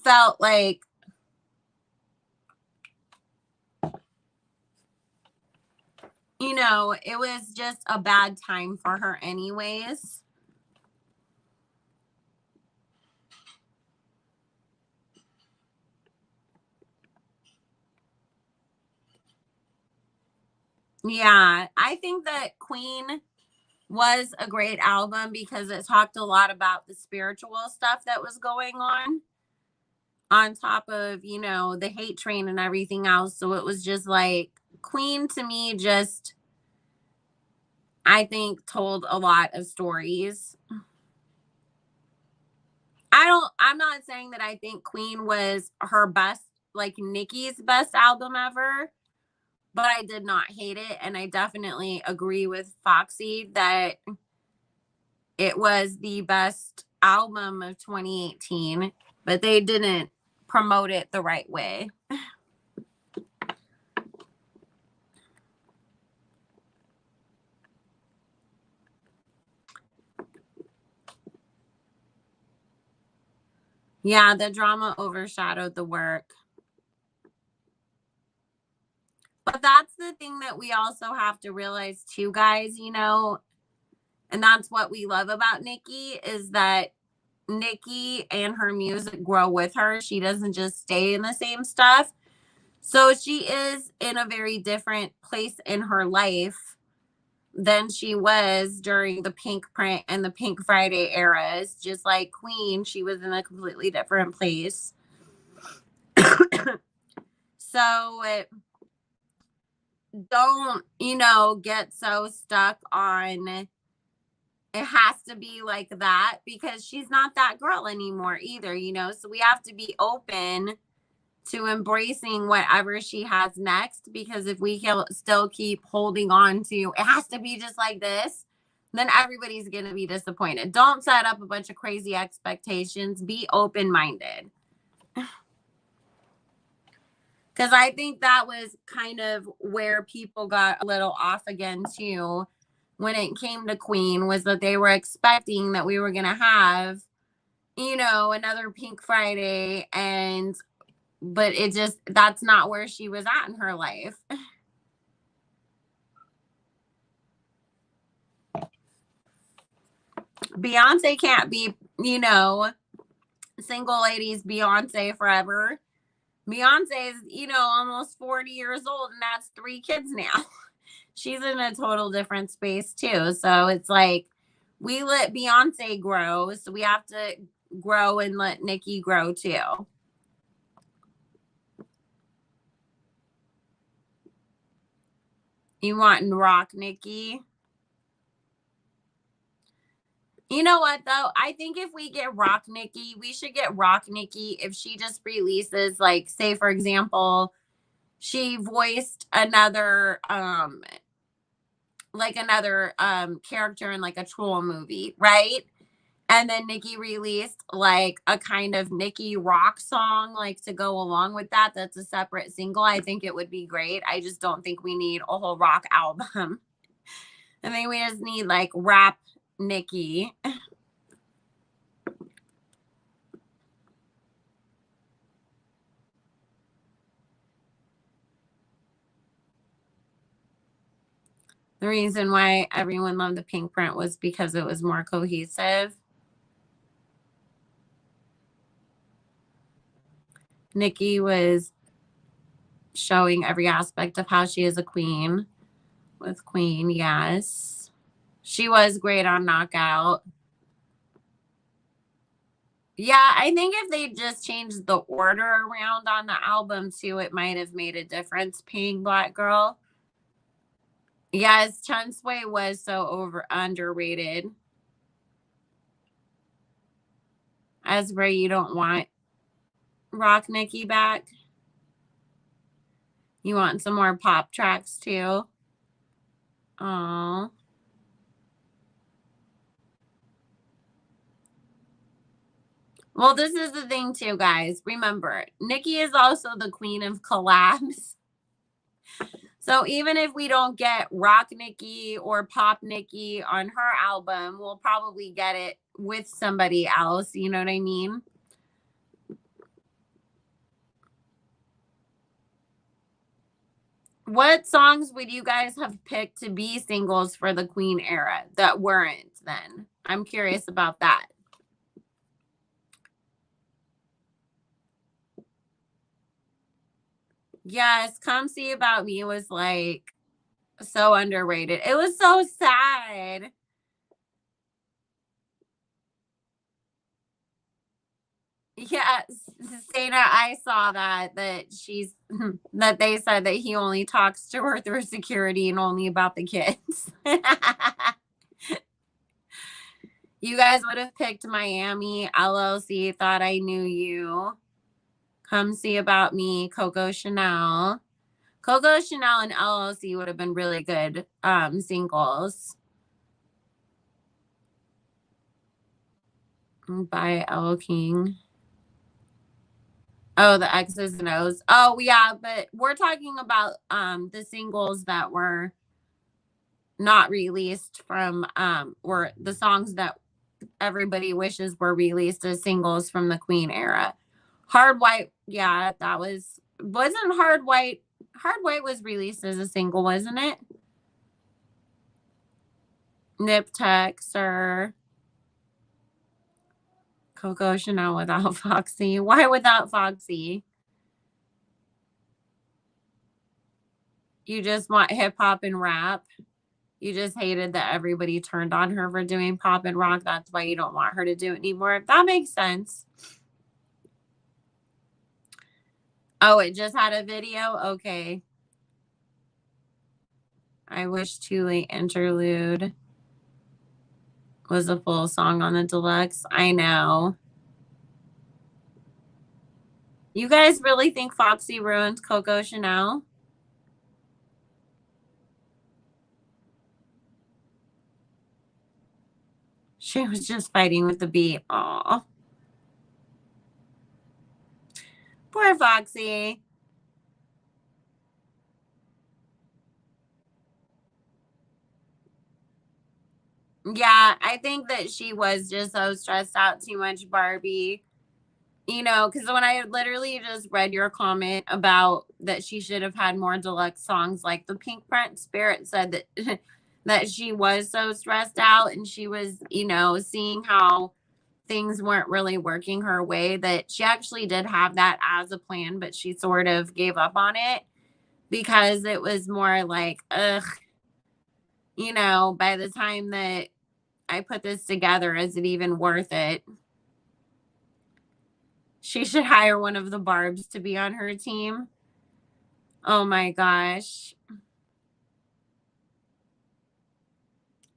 felt like you know, it was just a bad time for her anyways. Yeah, I think that Queen was a great album because it talked a lot about the spiritual stuff that was going on top of, you know, the hate train and everything else. So it was just like Queen to me just I think told a lot of stories. I'm not saying that I think Queen was her best, like Nicki's best album ever, but I did not hate it. And I definitely agree with Foxy that it was the best album of 2018, but they didn't promote it the right way. Yeah, the drama overshadowed the work. But that's the thing that we also have to realize too, guys, you know, and that's what we love about Nicki is that Nicki and her music grow with her. She doesn't just stay in the same stuff. So she is in a very different place in her life than she was during the Pink Print and the Pink Friday eras. Just like Queen, she was in a completely different place. So don't, you know, get so stuck on it has to be like that because she's not that girl anymore either, you know? So we have to be open to embracing whatever she has next. Because if we still keep holding on to it has to be just like this, then everybody's going to be disappointed. Don't set up a bunch of crazy expectations. Be open-minded. Because I think that was kind of where people got a little off again, too, when it came to Queen, was that they were expecting that we were going to have, another Pink Friday. But that's not where she was at in her life. Beyonce can't be, single ladies Beyonce forever. Beyonce is, almost 40 years old and that's 3 kids now. She's in a total different space too. So it's like we let Beyonce grow, so we have to grow and let Nicki grow too. You want to rock Nicki? You know what, though? I think if we get Rock Nicki, we should get Rock Nicki if she just releases, like, say, for example, she voiced another character in, like, a troll movie, right? And then Nicki released, like, a kind of Nicki rock song, like, to go along with that. That's a separate single. I think it would be great. I just don't think we need a whole rock album. I think we just need, like, rap Nicki. The reason why everyone loved the Pink Print was because it was more cohesive. Nicki was showing every aspect of how she is a queen. With Queen, yes. She was great on Knockout. Yeah, I think if they just changed the order around on the album too, it might have made a difference. Pink Black Girl. Yes, Chun Sui was so underrated. As where you don't want Rock Nicki back. You want some more pop tracks too. Oh. Well, this is the thing too, guys. Remember, Nicki is also the queen of collabs. So even if we don't get Rock Nicki or Pop Nicki on her album, we'll probably get it with somebody else. You know what I mean? What songs would you guys have picked to be singles for the Queen era that weren't then? I'm curious about that. Yes, Come See About Me was like so underrated. It was so sad. Yes, Sana, I saw that she's that they said that he only talks to her through security and only about the kids. You guys would have picked Miami, LLC, Thought I Knew You, Come See About Me, Coco Chanel. Coco Chanel and LLC would have been really good singles. By Elle King. Oh, the X's and O's. Oh, yeah, but we're talking about the singles that were not released from or the songs that everybody wishes were released as singles from the Queen era. Hard White, yeah, that wasn't Hard White. Hard White was released as a single, wasn't it? Nip Tuck, Sir. Coco Chanel without Foxy. Why without Foxy? You just want hip hop and rap. You just hated that everybody turned on her for doing pop and rock. That's why you don't want her to do it anymore. That makes sense. Oh, it just had a video? Okay. I Wish Too Late Interlude was a full song on the deluxe. I know. You guys really think Foxy ruined Coco Chanel? She was just fighting with the beat. Aw. Poor Foxy. Yeah, I think that she was just so stressed out too much, Barbie. You know, because when I literally just read your comment about that she should have had more deluxe songs, like the Pink Print Spirit said that that she was so stressed out and she was, you know, seeing how things weren't really working her way, that she actually did have that as a plan, but she sort of gave up on it because it was more like, ugh, you know, by the time that I put this together, is it even worth it? She should hire one of the Barbs to be on her team. Oh my gosh.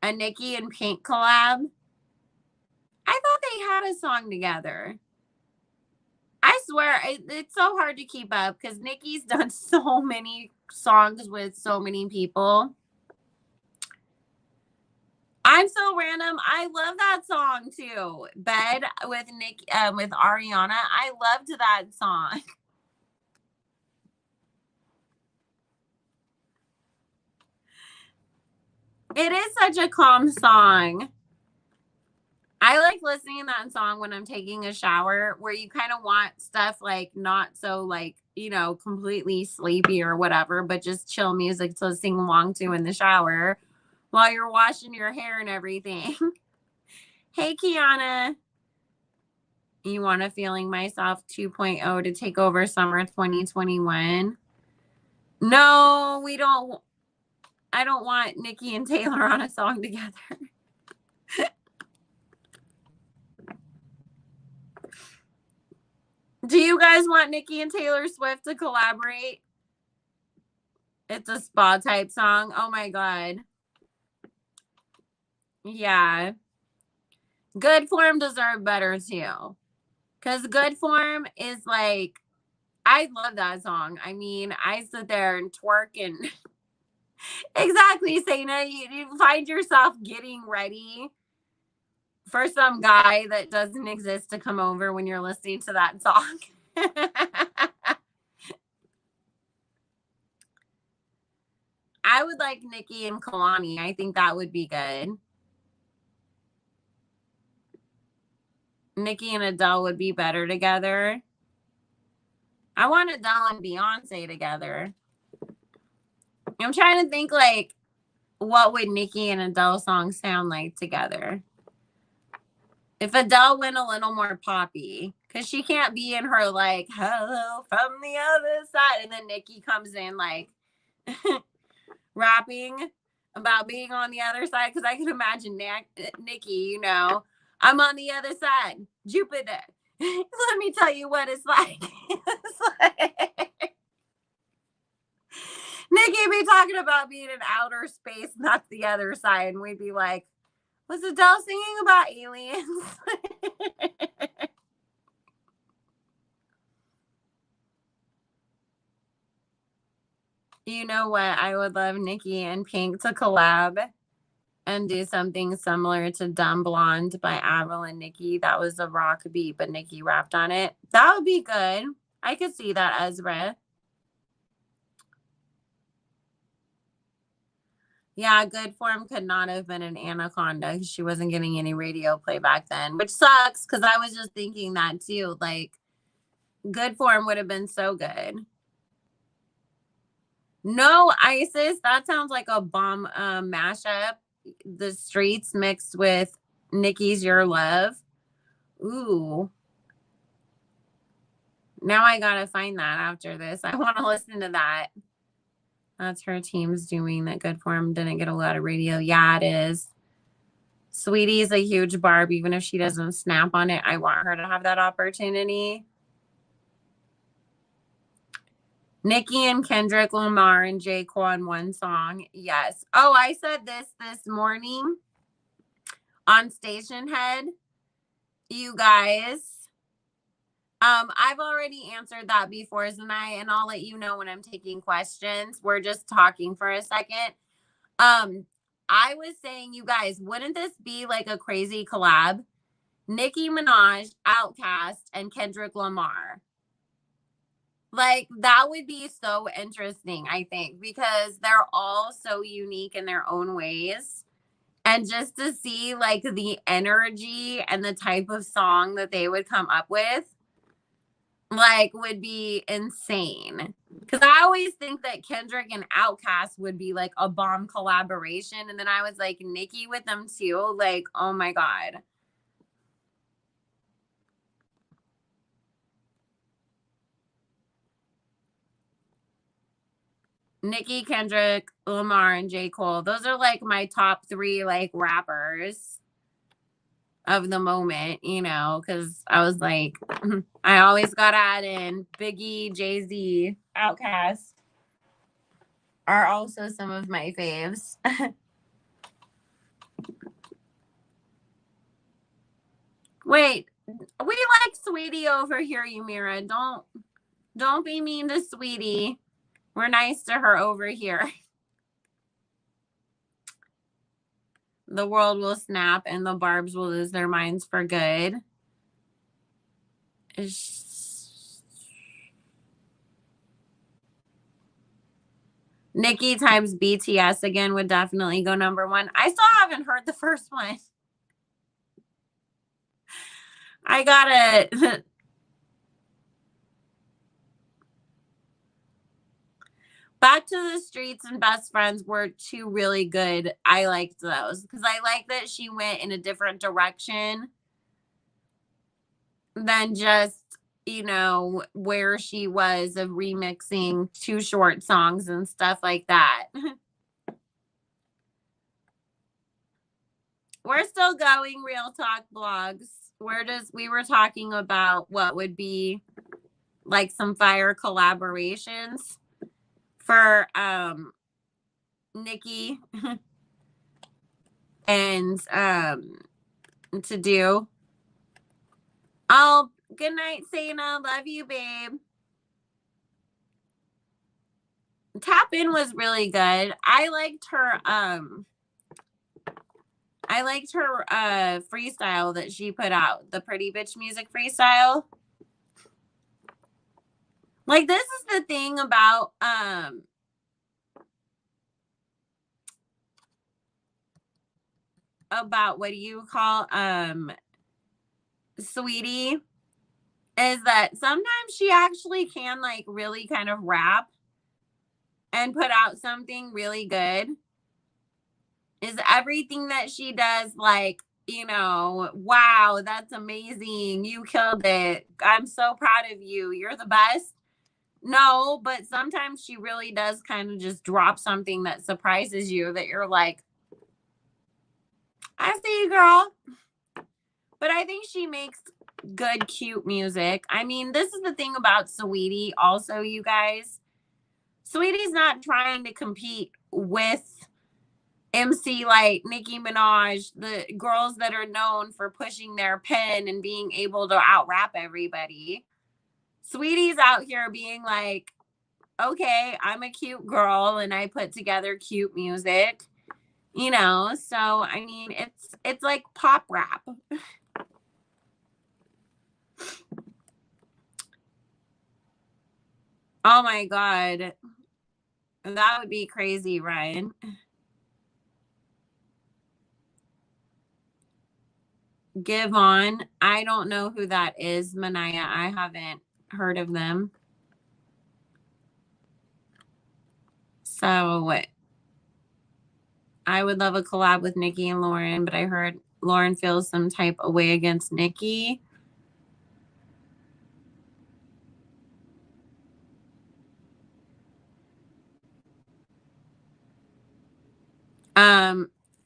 A Nicki and Pink collab. I thought they had a song together. I swear, it's so hard to keep up because Nicki's done so many songs with so many people. I'm so random. I love that song too. Bed with with Ariana. I loved that song. It is such a calm song. I like listening to that song when I'm taking a shower, where you kind of want stuff like not so like, you know, completely sleepy or whatever, but just chill music to sing along to in the shower while you're washing your hair and everything. Hey, Kiana. You want a Feeling Myself 2.0 to take over summer 2021? No, we don't. I don't want Nicki and Taylor on a song together. Do you guys want Nicki and Taylor Swift to collaborate? It's a spa type song. Oh my God. Yeah. Good Form deserve better too. Because Good Form is like, I love that song. I mean, I sit there and twerk and exactly, Sana. You find yourself getting ready for some guy that doesn't exist to come over when you're listening to that song. I would like Nicki and Kalani. I think that would be good. Nicki and Adele would be better together. I want Adele and Beyonce together. I'm trying to think like what would Nicki and Adele songs sound like together? If Adele went a little more poppy, because she can't be in her like hello from the other side, and then Nicki comes in like rapping about being on the other side. Because I can imagine Nicki, you know, I'm on the other side, Jupiter. Let me tell you what it's like. It's like Nicki be talking about being in outer space, not the other side, and we'd be like, was Adele singing about aliens? You know what? I would love Nicki and Pink to collab and do something similar to Dumb Blonde by Avril and Nicki. That was a rock beat, but Nicki rapped on it. That would be good. I could see that, Ezra. Yeah, Good Form could not have been an Anaconda because she wasn't getting any radio play back then, which sucks because I was just thinking that too. Like, Good Form would have been so good. No, ISIS. That sounds like a bomb mashup. The Streets mixed with Nicki's Your Love. Ooh. Now I gotta find that after this. I want to listen to that. That's her team's doing that. Good Form didn't get a lot of radio. Yeah, it is. Sweetie is a huge Barb. Even if she doesn't snap on it, I want her to have that opportunity. Nicki and Kendrick Lamar and J. Cole on one song. Yes. Oh, I said this morning on Station Head. You guys, I've already answered that before, Zanai, and I'll let you know when I'm taking questions. We're just talking for a second. I was saying, you guys, wouldn't this be like a crazy collab? Nicki Minaj, Outkast, and Kendrick Lamar. Like, that would be so interesting, I think, because they're all so unique in their own ways. And just to see like the energy and the type of song that they would come up with, like, would be insane. Because I always think that Kendrick and Outkast would be like a bomb collaboration. And then I was like, Nicki with them too. Like, oh my God. Nicki, Kendrick, Lamar, and J. Cole. Those are like my top 3 like rappers of the moment, you know, because I was like, I always got to add in Biggie, Jay-Z, Outkast are also some of my faves. Wait, we like Sweetie over here, Yumira. Don't be mean to Sweetie. We're nice to her over here. The world will snap and the Barbs will lose their minds for good. Nicki times BTS again would definitely go number 1. I still haven't heard the first one. I gotta. Back to the Streets and Best Friends were 2 really good. I liked those because I like that she went in a different direction than just, you know, where she was of remixing 2 short songs and stuff like that. We're still going, Real Talk Blogs. We were talking about what would be like some fire collaborations for Nicki and to do. Oh, good night, Sana. Love you, babe. Tap In was really good. I liked her freestyle that she put out, the Pretty Bitch Music freestyle. Like, this is the thing about what do you call Sweetie, is that sometimes she actually can like really kind of rap and put out something really good. Is everything that she does like, you know, wow, that's amazing, you killed it, I'm so proud of you, you're the best? No, but sometimes she really does kind of just drop something that surprises you, that you're like, I see you, girl. But I think she makes good, cute music. I mean, this is the thing about Saweetie also, you guys. Saweetie's not trying to compete with MC like Nicki Minaj, the girls that are known for pushing their pen and being able to out rap everybody. Saweetie's out here being like, okay, I'm a cute girl and I put together cute music, you know. So I mean, it's like pop rap. Oh my God. That would be crazy, Ryan. Give On. I don't know who that is, Manaya. I haven't heard of them. So I would love a collab with Nicki and Lauren, but I heard Lauren feels some type of way against Nicki.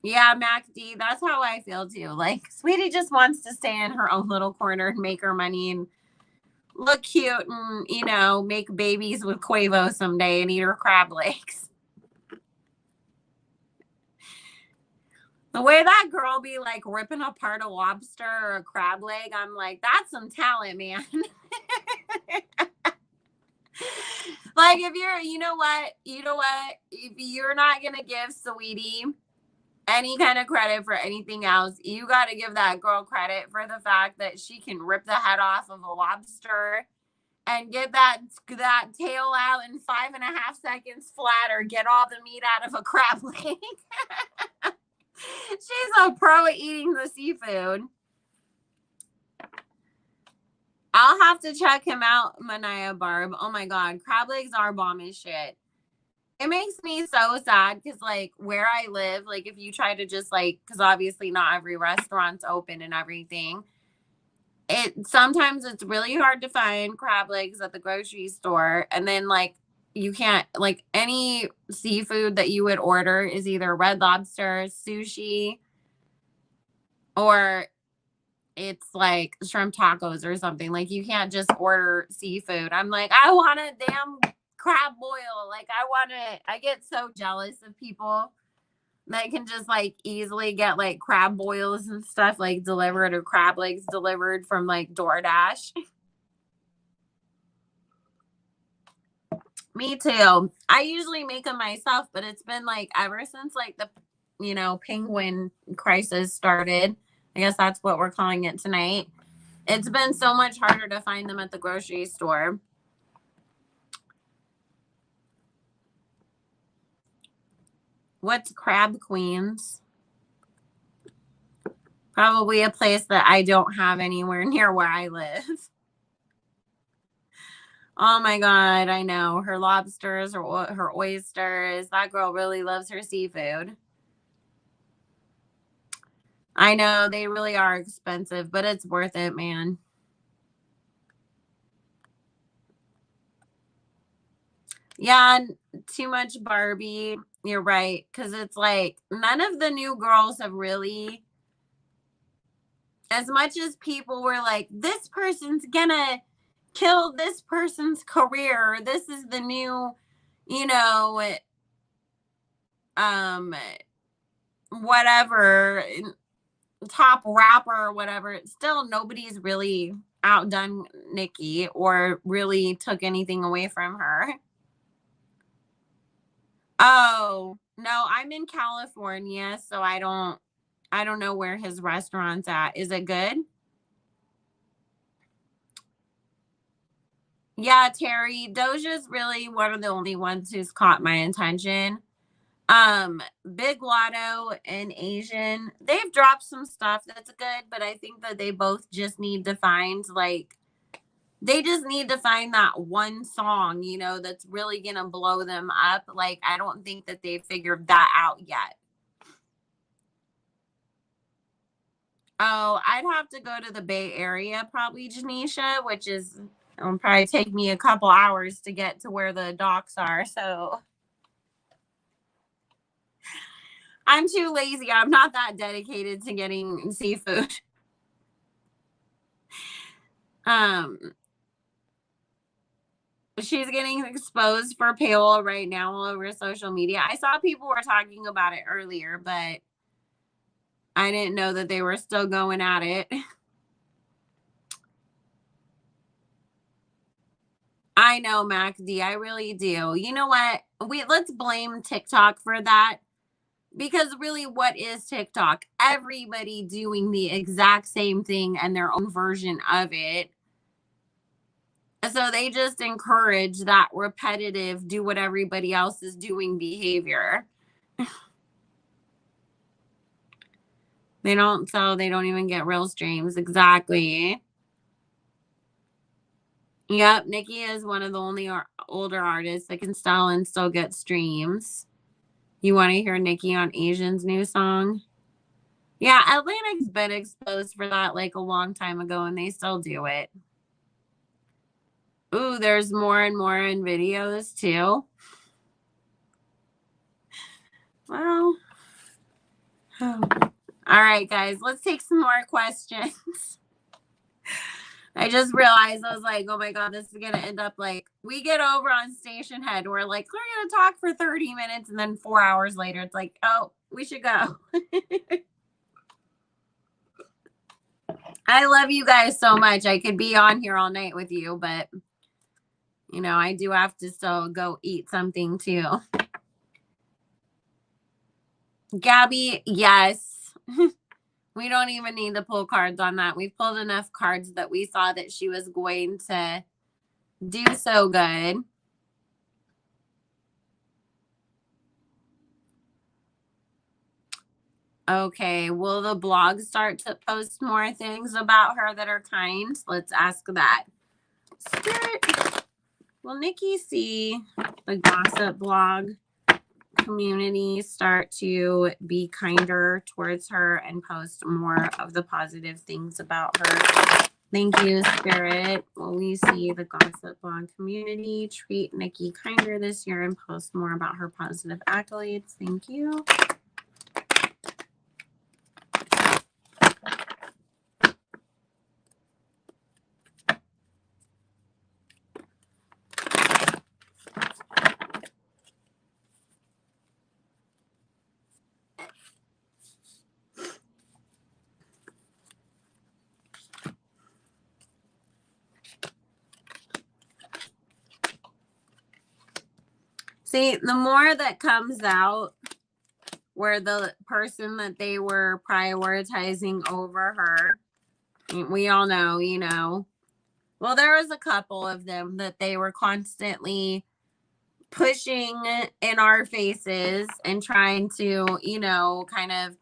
Yeah, Mac D, that's how I feel too. Like, Sweetie just wants to stay in her own little corner and make her money and look cute and, you know, make babies with Quavo someday and eat her crab legs. The way that girl be like ripping apart a lobster or a crab leg, I'm like, that's some talent, man. Like if you're, you know what, if you're not gonna give Sweetie any kind of credit for anything else, you got to give that girl credit for the fact that she can rip the head off of a lobster and get that tail out in 5.5 seconds flat, or get all the meat out of a crab leg. She's a pro at eating the seafood. I'll have to check him out, Mania Barb. Oh my God, crab legs are bomb as shit. It makes me so sad because, like, where I live, like, if you try to just, like, because obviously not every restaurant's open and everything, sometimes it's really hard to find crab legs at the grocery store. And then, like, you can't, like, any seafood that you would order is either Red Lobster, sushi, or it's like shrimp tacos or something. Like, you can't just order seafood. I'm like, I want a damn crab boil. Like, I get so jealous of people that can just, like, easily get, like, crab boils and stuff, like, delivered, or crab legs delivered from, like, DoorDash. Me too. I usually make them myself, but it's been, like, ever since, like, the, penguin crisis started. I guess that's what we're calling it tonight. It's been so much harder to find them at the grocery store. What's Crab Queens? Probably a place that I don't have anywhere near where I live. Oh my God, I know. Her lobsters, her oysters. That girl really loves her seafood. I know, they really are expensive, but it's worth it, man. Yeah, too much Barbie. You're right. Because it's like none of the new girls have really, as much as people were like, this person's gonna kill this person's career. This is the new, whatever, top rapper or whatever. Still, nobody's really outdone Nicki or really took anything away from her. Oh, no, I'm in California, so I don't know where his restaurant's at. Is it good? Yeah, Terry, Doja's really one of the only ones who's caught my attention. Big Lotto and Asian, they've dropped some stuff that's good, but I think that they both just need to find, like, they just need to find that one song, that's really gonna blow them up. Like, I don't think that they've figured that out yet. Oh, I'd have to go to the Bay Area, probably, Janisha, which is, it'll probably take me a couple hours to get to where the docks are. So I'm too lazy. I'm not that dedicated to getting seafood. She's getting exposed for payola right now all over social media. I saw people were talking about it earlier, but I didn't know that they were still going at it. I know, Mac D. I really do. You know what? Let's blame TikTok for that. Because really, what is TikTok? Everybody doing the exact same thing and their own version of it. So they just encourage that repetitive, do what everybody else is doing behavior. They don't even get real streams. Exactly. Yep, Nicki is one of the only older artists that can still get streams. You want to hear Nicki on Asian's new song? Yeah, Atlantic's been exposed for that like a long time ago, and they still do it. Ooh, there's more and more in videos too. Well, all right, guys, let's take some more questions. I just realized, I was like, oh my God, this is going to end up like, we get over on Station Head. We're like, we're going to talk for 30 minutes. And then 4 hours later, it's like, oh, we should go. I love you guys so much. I could be on here all night with you, but You know, I do have to still go eat something too. Gabby, yes. We don't even need to pull cards on that. We've pulled enough cards that we saw that she was going to do so good. Okay, will the blog start to post more things about her that are kind? Let's ask that. Spirit, will Nicki see the gossip blog community start to be kinder towards her and post more of the positive things about her? Thank you, Spirit. Will we see the gossip blog community treat Nicki kinder this year and post more about her positive accolades? Thank you. See, the more that comes out where the person that they were prioritizing over her, we all know, you know, well, there was a couple of them that they were constantly pushing in our faces and trying to, you know, kind of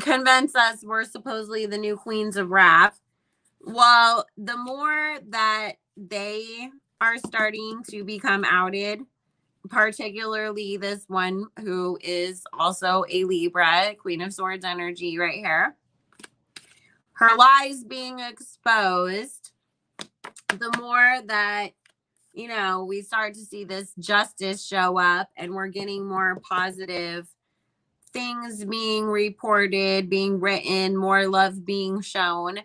convince us we're supposedly the new queens of rap. Well, the more that they are starting to become outed, particularly this one who is also a Libra, Queen of Swords energy right here, her lies being exposed, the more that, you know, we start to see this justice show up and we're getting more positive things being reported, being written, more love being shown,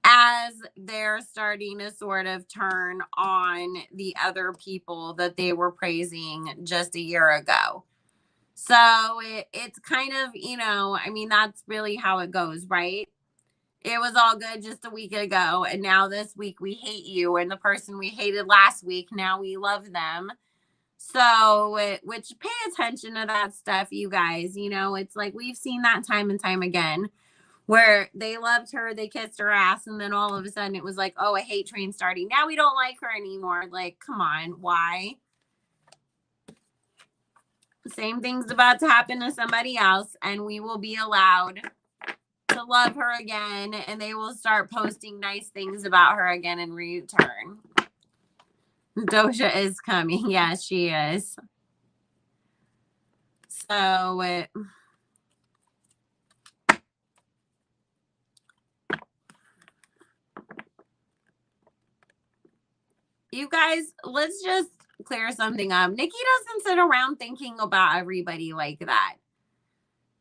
as they're starting to sort of turn on the other people that they were praising just a year ago. So it's kind of, you know, I mean, that's really how it goes, right? It was all good just a week ago, and now this week we hate you, and the person we hated last week, now we love them. So, which pay attention to that stuff, you guys. You know, it's like we've seen that time and time again where they loved her, they kissed her ass, and then all of a sudden it was like, oh, a hate train starting. Now we don't like her anymore. Like, come on, why? Same thing's about to happen to somebody else, and we will be allowed to love her again, and they will start posting nice things about her again in return. Doja is coming. Yes, she is. So, you guys, let's just clear something up. Nicki doesn't sit around thinking about everybody like that.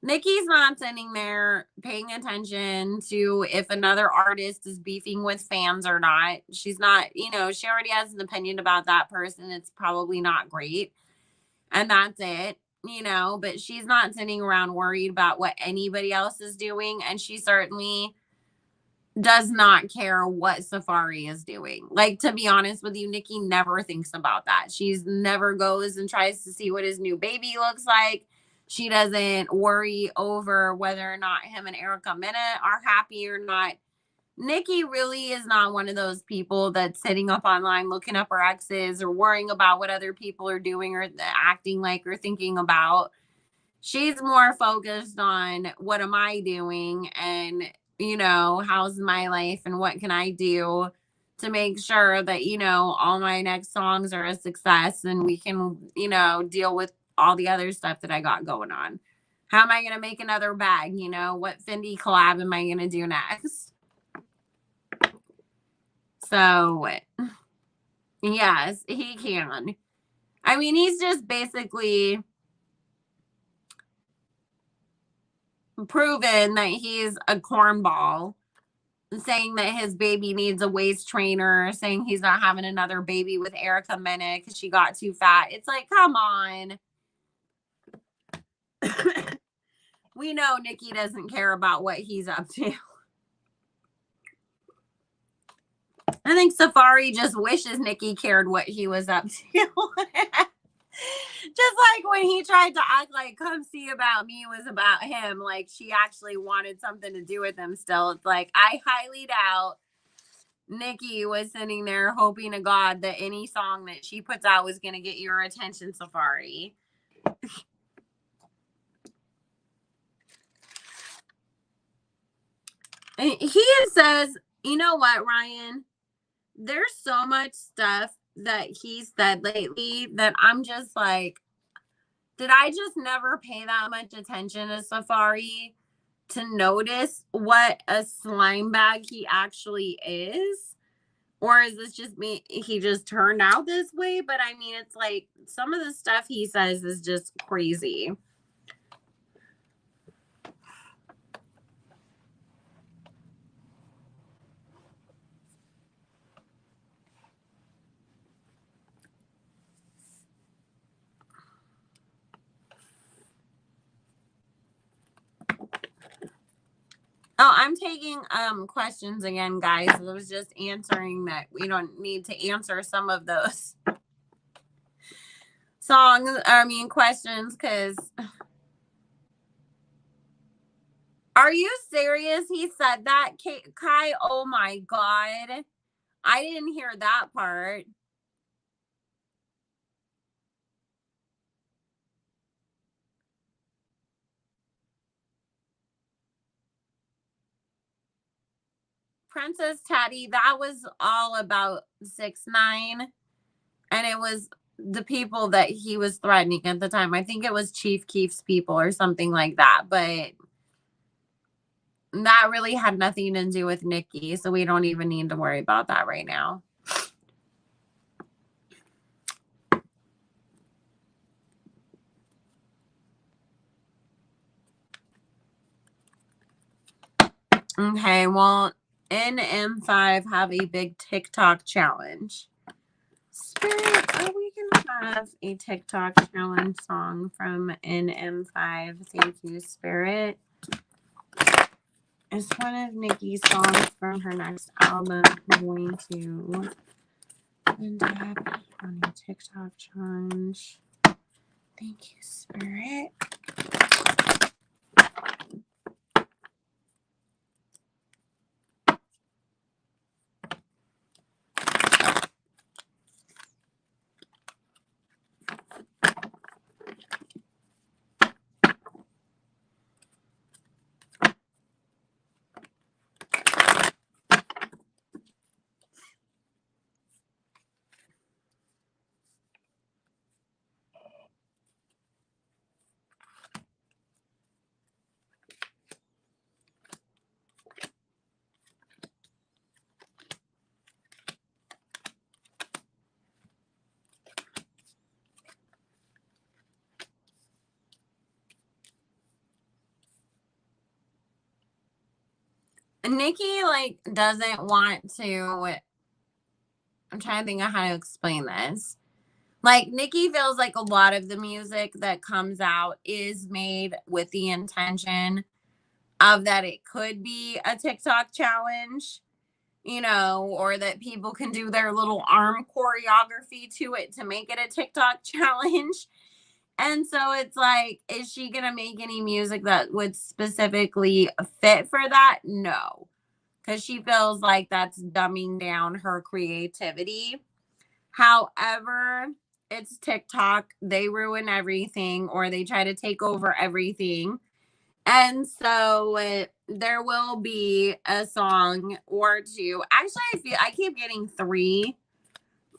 Nicki's not sitting there paying attention to if another artist is beefing with fans or not. She's not, you know, she already has an opinion about that person. It's probably not great. And that's it, you know, but she's not sitting around worried about what anybody else is doing. And she certainly does not care what Safari is doing. Like, to be honest with you, Nicki never thinks about that. She's never goes and tries to see what his new baby looks like. She doesn't worry over whether or not him and Erica Mena are happy or not. Nicki really is not one of those people that's sitting up online looking up her exes or worrying about what other people are doing or acting like or thinking about. She's more focused on what am I doing and, you know, how's my life and what can I do to make sure that, you know, all my next songs are a success and we can, you know, deal with all the other stuff that I got going on. How am I going to make another bag? You know, what Fendi collab am I going to do next? So, yes, he can. I mean, he's just basically proven that he's a cornball, saying that his baby needs a waist trainer, saying he's not having another baby with Erica Mena because she got too fat. It's like, come on. We know Nicki doesn't care about what he's up to. I think Safari just wishes Nicki cared what he was up to. Just like when he tried to act like Come See About Me was about him, like she actually wanted something to do with him still. It's like, I highly doubt Nicki was sitting there hoping to God that any song that she puts out was going to get your attention, Safari. He says, you know what, Ryan? There's so much stuff that he said lately that I'm just like, did I just never pay that much attention to Safari to notice what a slime bag he actually is? Or is this just me? He just turned out this way? But I mean, it's like some of the stuff he says is just crazy. Oh, I'm taking questions again, guys. I was just answering that we don't need to answer some of those questions, because are you serious? He said that, Kai? Oh my God. I didn't hear that part. Princess Teddy, that was all about 6ix9ine, and it was the people that he was threatening at the time. I think it was Chief Keef's people or something like that, but that really had nothing to do with Nicki, so we don't even need to worry about that right now. Okay, well, NM5 have a big TikTok challenge. Spirit, are we gonna have a TikTok challenge song from NM5? Thank you, Spirit. Is one of Nicki's songs from her next album going to end up on a TikTok challenge? Thank you, Spirit. Nicki like doesn't want to. I'm trying to think of how to explain this. Like, Nicki feels like a lot of the music that comes out is made with the intention of that it could be a TikTok challenge, you know, or that people can do their little arm choreography to it to make it a TikTok challenge. And so it's like, is she going to make any music that would specifically fit for that? No, because she feels like that's dumbing down her creativity. However, it's TikTok. They ruin everything, or they try to take over everything. And so there will be a song or two. Actually, I keep getting three.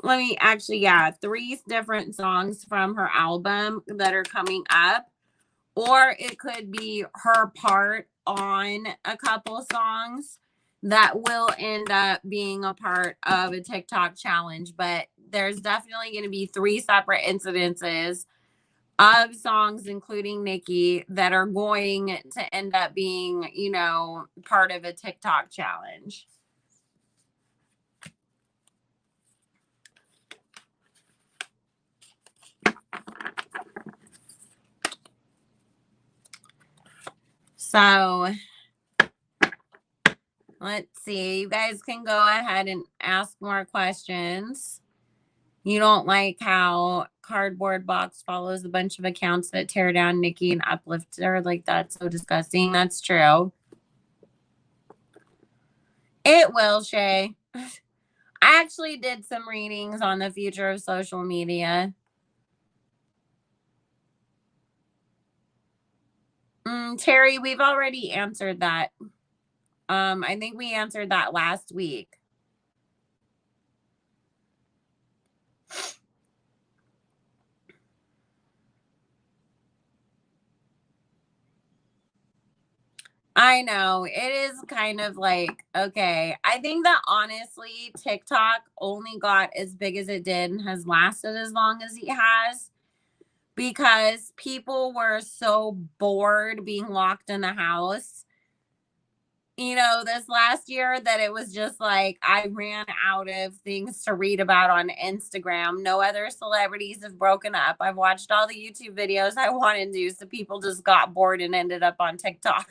Let me actually, yeah, three different songs from her album that are coming up. Or it could be her part on a couple songs that will end up being a part of a TikTok challenge. But there's definitely going to be three separate incidences of songs, including Nicki, that are going to end up being, you know, part of a TikTok challenge. So Let's see. You guys can go ahead and ask more questions. You don't like how Cardboard Box follows a bunch of accounts that tear down Nicki and uplift her. Like, that's so disgusting. That's true. It will, Shay. I actually did some readings on the future of social media. Terry, we've already answered that. I think we answered that last week. I know. It is kind of like, okay. I think that honestly, TikTok only got as big as it did and has lasted as long as it has because people were so bored being locked in the house, this last year that it was just like I ran out of things to read about on Instagram. No other celebrities have broken up. I've watched all the YouTube videos I wanted to, so people just got bored and ended up on TikTok.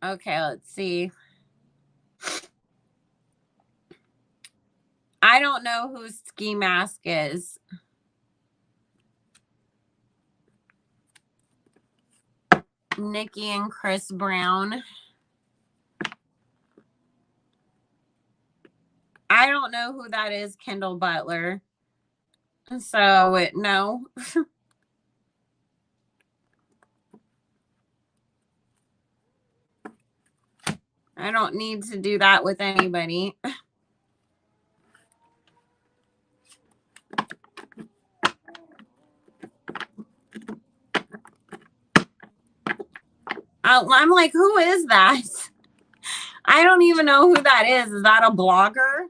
Okay, let's see. I don't know who Ski Mask is. Nicki and Chris Brown. I don't know who that is, Kendall Butler. So, no. I don't need to do that with anybody. I'm like, who is that? I don't even know who that is. Is that a blogger?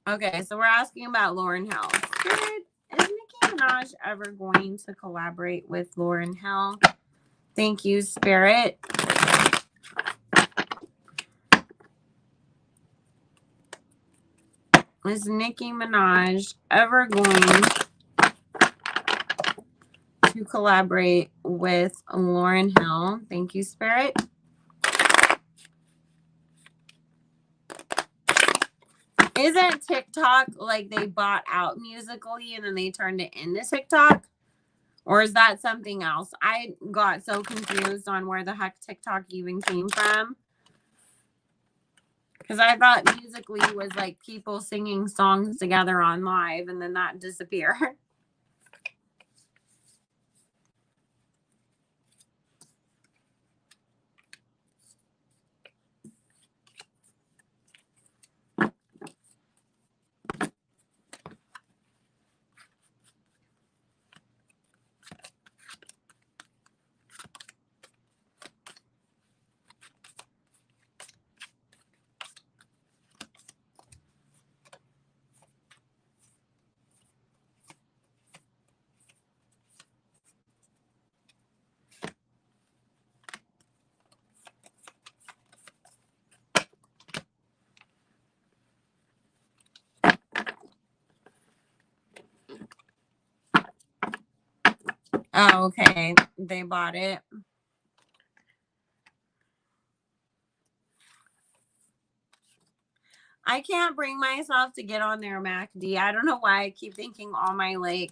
Okay, so we're asking about Lauryn Hill. Is Nicki Minaj ever going to collaborate with Lauryn Hill? Thank you, Spirit. Is Nicki Minaj ever going to collaborate with Lauryn Hill? Thank you, Spirit. Isn't TikTok like they bought out Musical.ly and then they turned it into TikTok? Or is that something else? I got so confused on where the heck TikTok even came from. Because I thought Musical.ly was like people singing songs together on live and then that disappeared. Oh, okay. They bought it. I can't bring myself to get on their MACD. I don't know why I keep thinking all my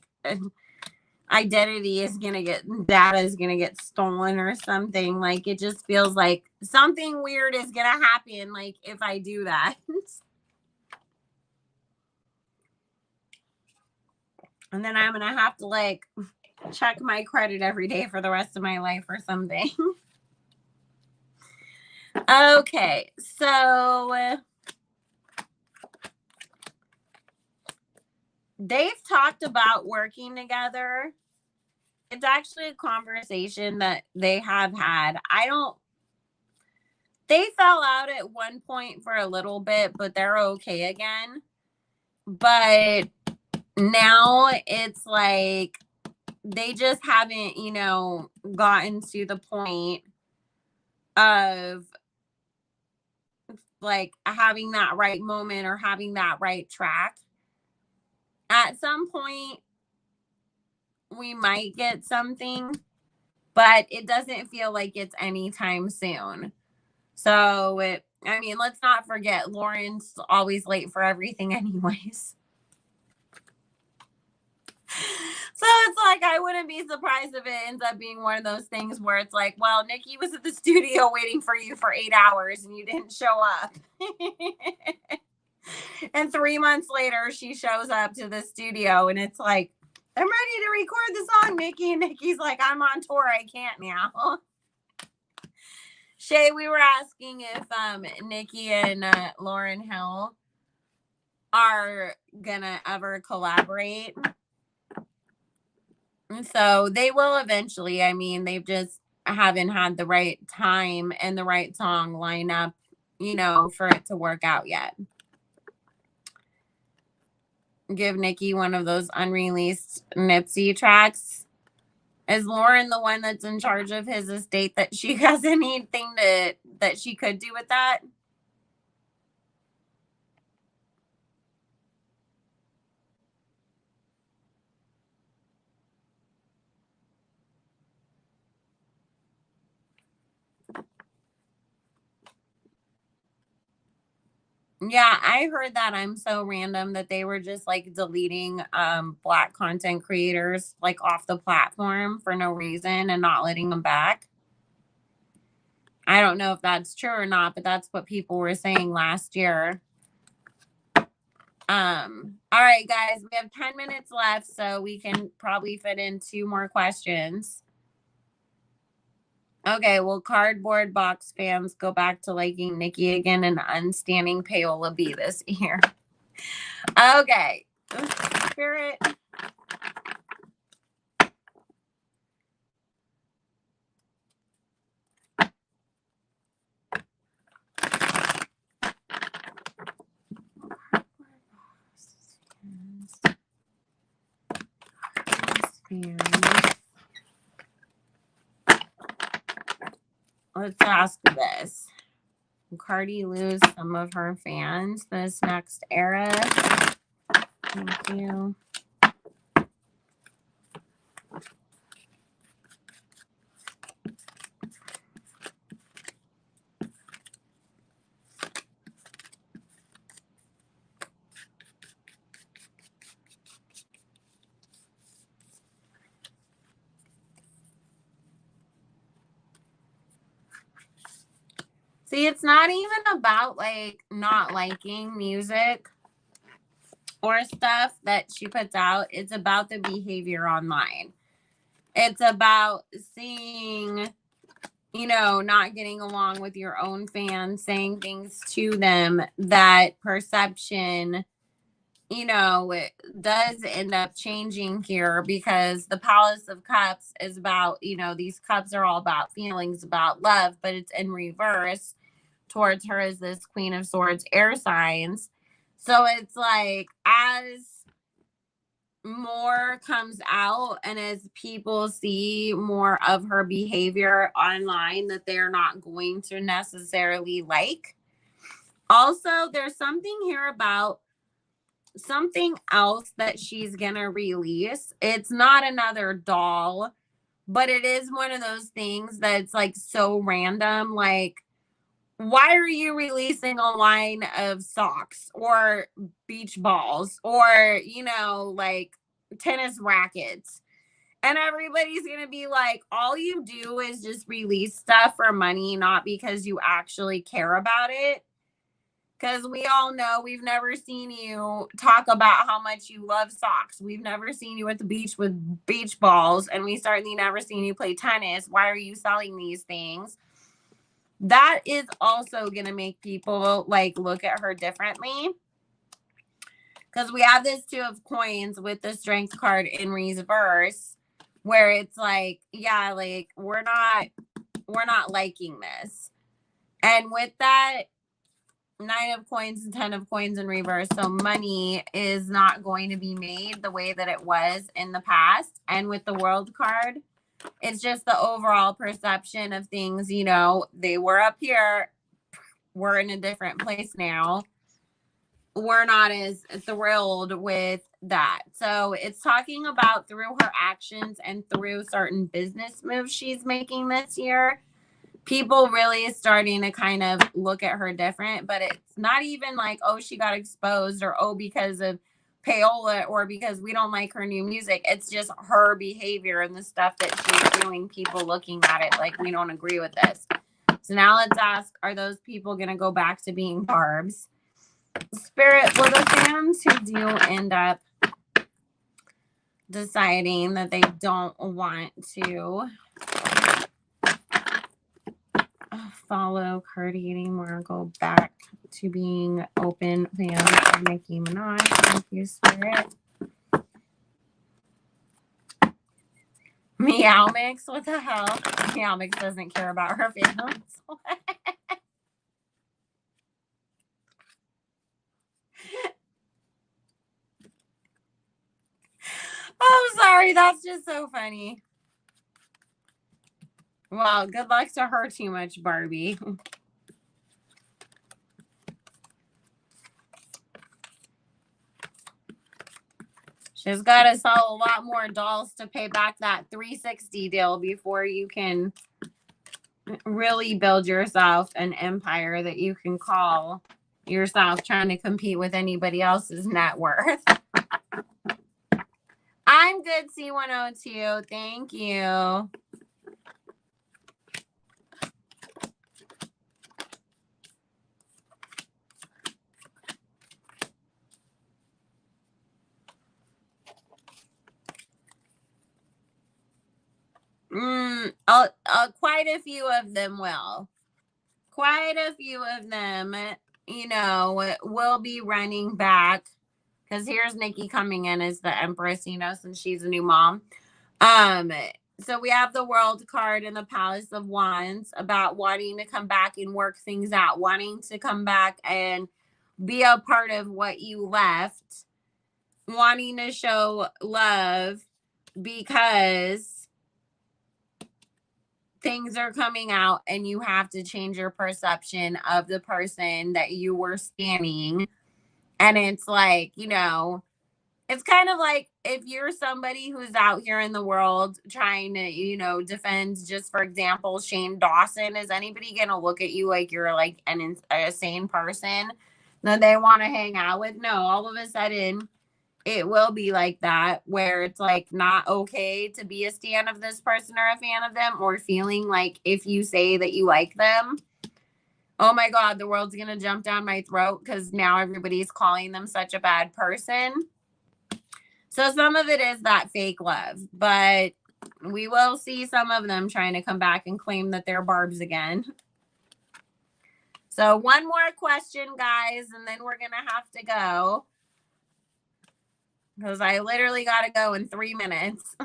identity is gonna get data is gonna get stolen or something. Like it just feels like something weird is gonna happen like if I do that. And then I'm gonna have to check my credit every day for the rest of my life or something. Okay, so they've talked about working together. It's actually a conversation that they have had. They fell out at one point for a little bit, but they're okay again. But now it's like they just haven't, gotten to the point of like having that right moment or having that right track. at some point we might get something, but it doesn't feel like it's anytime soon. So I mean, let's not forget Lauren's always late for everything anyways. So it's like, I wouldn't be surprised if it ends up being one of those things where it's like, well, Nicki was at the studio waiting for you for 8 hours and you didn't show up. And 3 months later, she shows up to the studio and it's like, I'm ready to record the song, Nicki. And Nicki's like, I'm on tour. I can't now. Shay, we were asking if Nicki and Lauryn Hill are gonna ever collaborate. And so they will eventually. I mean, they've just haven't had the right time and the right song line up, you know, for it to work out yet. Give Nicki one of those unreleased Nipsey tracks. Is Lauren the one that's in charge of his estate that she has anything that she could do with that? Yeah, I heard that. I'm so random that they were just like deleting black content creators like off the platform for no reason and not letting them back. I don't know if that's true or not, but that's what people were saying last year. All right, guys, we have 10 minutes left, so we can probably fit in 2 more questions. Okay, well, Cardboard Box fans go back to liking Nicki again and unstanding Paola B this year. Okay. Spirit. Let's ask this. Will Cardi lose some of her fans this next era? Thank you. See, it's not even about like not liking music or stuff that she puts out. It's about the behavior online. It's about seeing, you know, not getting along with your own fans, saying things to them. That perception, you know, it does end up changing here because the Palace of Cups is about, you know, these cups are all about feelings, about love, but it's in reverse towards her as this Queen of Swords air signs. So it's like, as more comes out and as people see more of her behavior online that they're not going to necessarily like. Also, there's something here about something else that she's gonna release. It's not another doll, but it is one of those things that's like so random. Like, why are you releasing a line of socks or beach balls or, you know, like tennis rackets? And everybody's going to be like, all you do is just release stuff for money, not because you actually care about it. Because we all know, we've never seen you talk about how much you love socks. We've never seen you at the beach with beach balls. And we certainly never seen you play tennis. Why are you selling these things? That is also going to make people like look at her differently. Because we have this 2 of coins with the strength card in reverse, where it's like, yeah, like we're not liking this. And with that 9 of coins and 10 of coins in reverse, so money is not going to be made the way that it was in the past. And with the World card, it's just the overall perception of things. You know, they were up here, we're in a different place now. we're not as thrilled with that. So it's talking about through her actions and through certain business moves she's making this year, people really starting to kind of look at her different. But it's not even like, oh, she got exposed, or oh, because of payola, or because we don't like her new music. It's just her behavior and the stuff that she's doing, people looking at it like, we don't agree with this. So now let's ask, are those people going to go back to being barbs? Spirit, for the fans who do end up deciding that they don't want to follow Cardi anymore, go back to being open fans of Nicki Minaj. Thank you, Spirit. Meow Mix, what the hell? Meow Mix doesn't care about her fans. Oh, sorry, that's just so funny. Well, good luck to her too much, Barbie. She's got to sell a lot more dolls to pay back that 360 deal before you can really build yourself an empire that you can call yourself trying to compete with anybody else's net worth. I'm good, C102. Thank you. Quite a few of them will. Quite a few of them, you know, will be running back. Because here's Nicki coming in as the Empress, you know, since she's a new mom. So we have the World card in the Palace of Wands about wanting to come back and work things out, wanting to come back and be a part of what you left, wanting to show love because things are coming out and you have to change your perception of the person that you were scanning. And it's like, you know, it's kind of like if you're somebody who's out here in the world trying to, you know, defend, just for example, Shane Dawson, is anybody going to look at you like you're like a sane person that they want to hang out with? No, all of a sudden it will be like that, where it's like not okay to be a stan of this person or a fan of them, or feeling like if you say that you like them, oh my God, the world's going to jump down my throat because now everybody's calling them such a bad person. So some of it is that fake love, but we will see some of them trying to come back and claim that they're barbs again. So one more question, guys, and then we're going to have to go because I literally got to go in 3 minutes.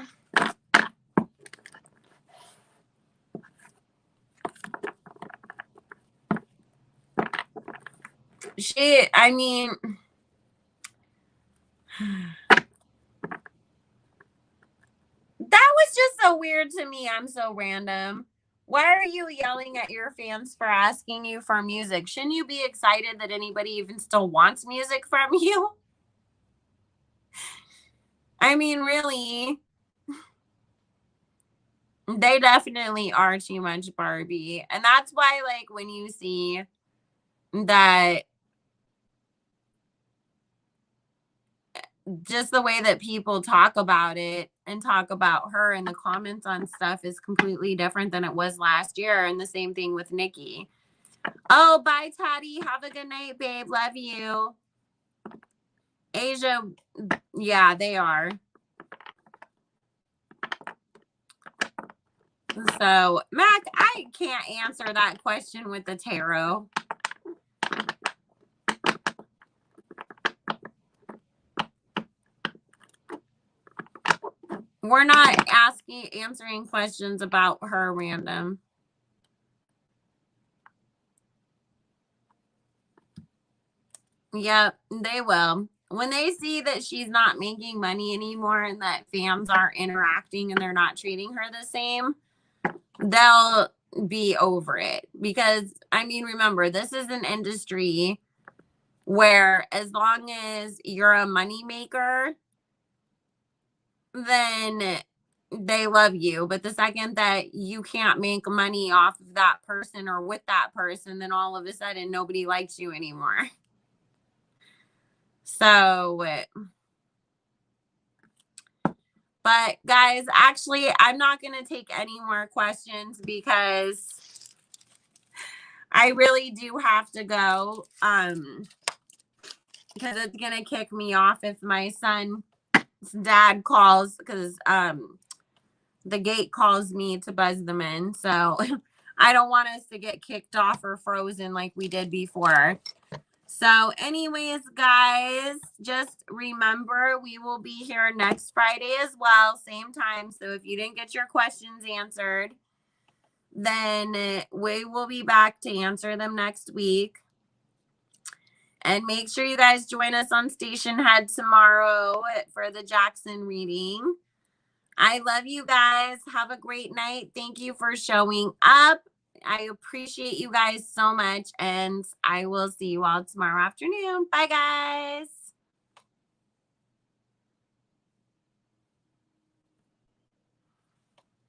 I mean, that was just so weird to me. I'm so random. Why are you yelling at your fans for asking you for music? Shouldn't you be excited that anybody even still wants music from you? I mean, really, they definitely are too much Barbie. And that's why, like, when you see that, just the way that people talk about it and talk about her in the comments on stuff is completely different than it was last year. And the same thing with Nicki. Oh, bye, Toddy. Have a good night, babe. Love you. Asia, yeah, they are. So, Mac, I can't answer that question with the tarot. We're not answering questions about her random. Yep, they will. When they see that she's not making money anymore and that fans aren't interacting and they're not treating her the same, they'll be over it. Because, I mean, remember, this is an industry where as long as you're a moneymaker, then they love you. But the second that you can't make money off of that person or with that person, then all of a sudden nobody likes you anymore. So, but guys, actually, I'm not going to take any more questions because I really do have to go. Because it's going to kick me off if my son's dad calls, because the gate calls me to buzz them in. So I don't want us to get kicked off or frozen like we did before. So anyways, guys, just remember we will be here next Friday as well, same time. So if you didn't get your questions answered, then we will be back to answer them next week. And make sure you guys join us on Station Head tomorrow for the Jackson reading. I love you guys. Have a great night. Thank you for showing up. I appreciate you guys so much. And I will see you all tomorrow afternoon. Bye, guys.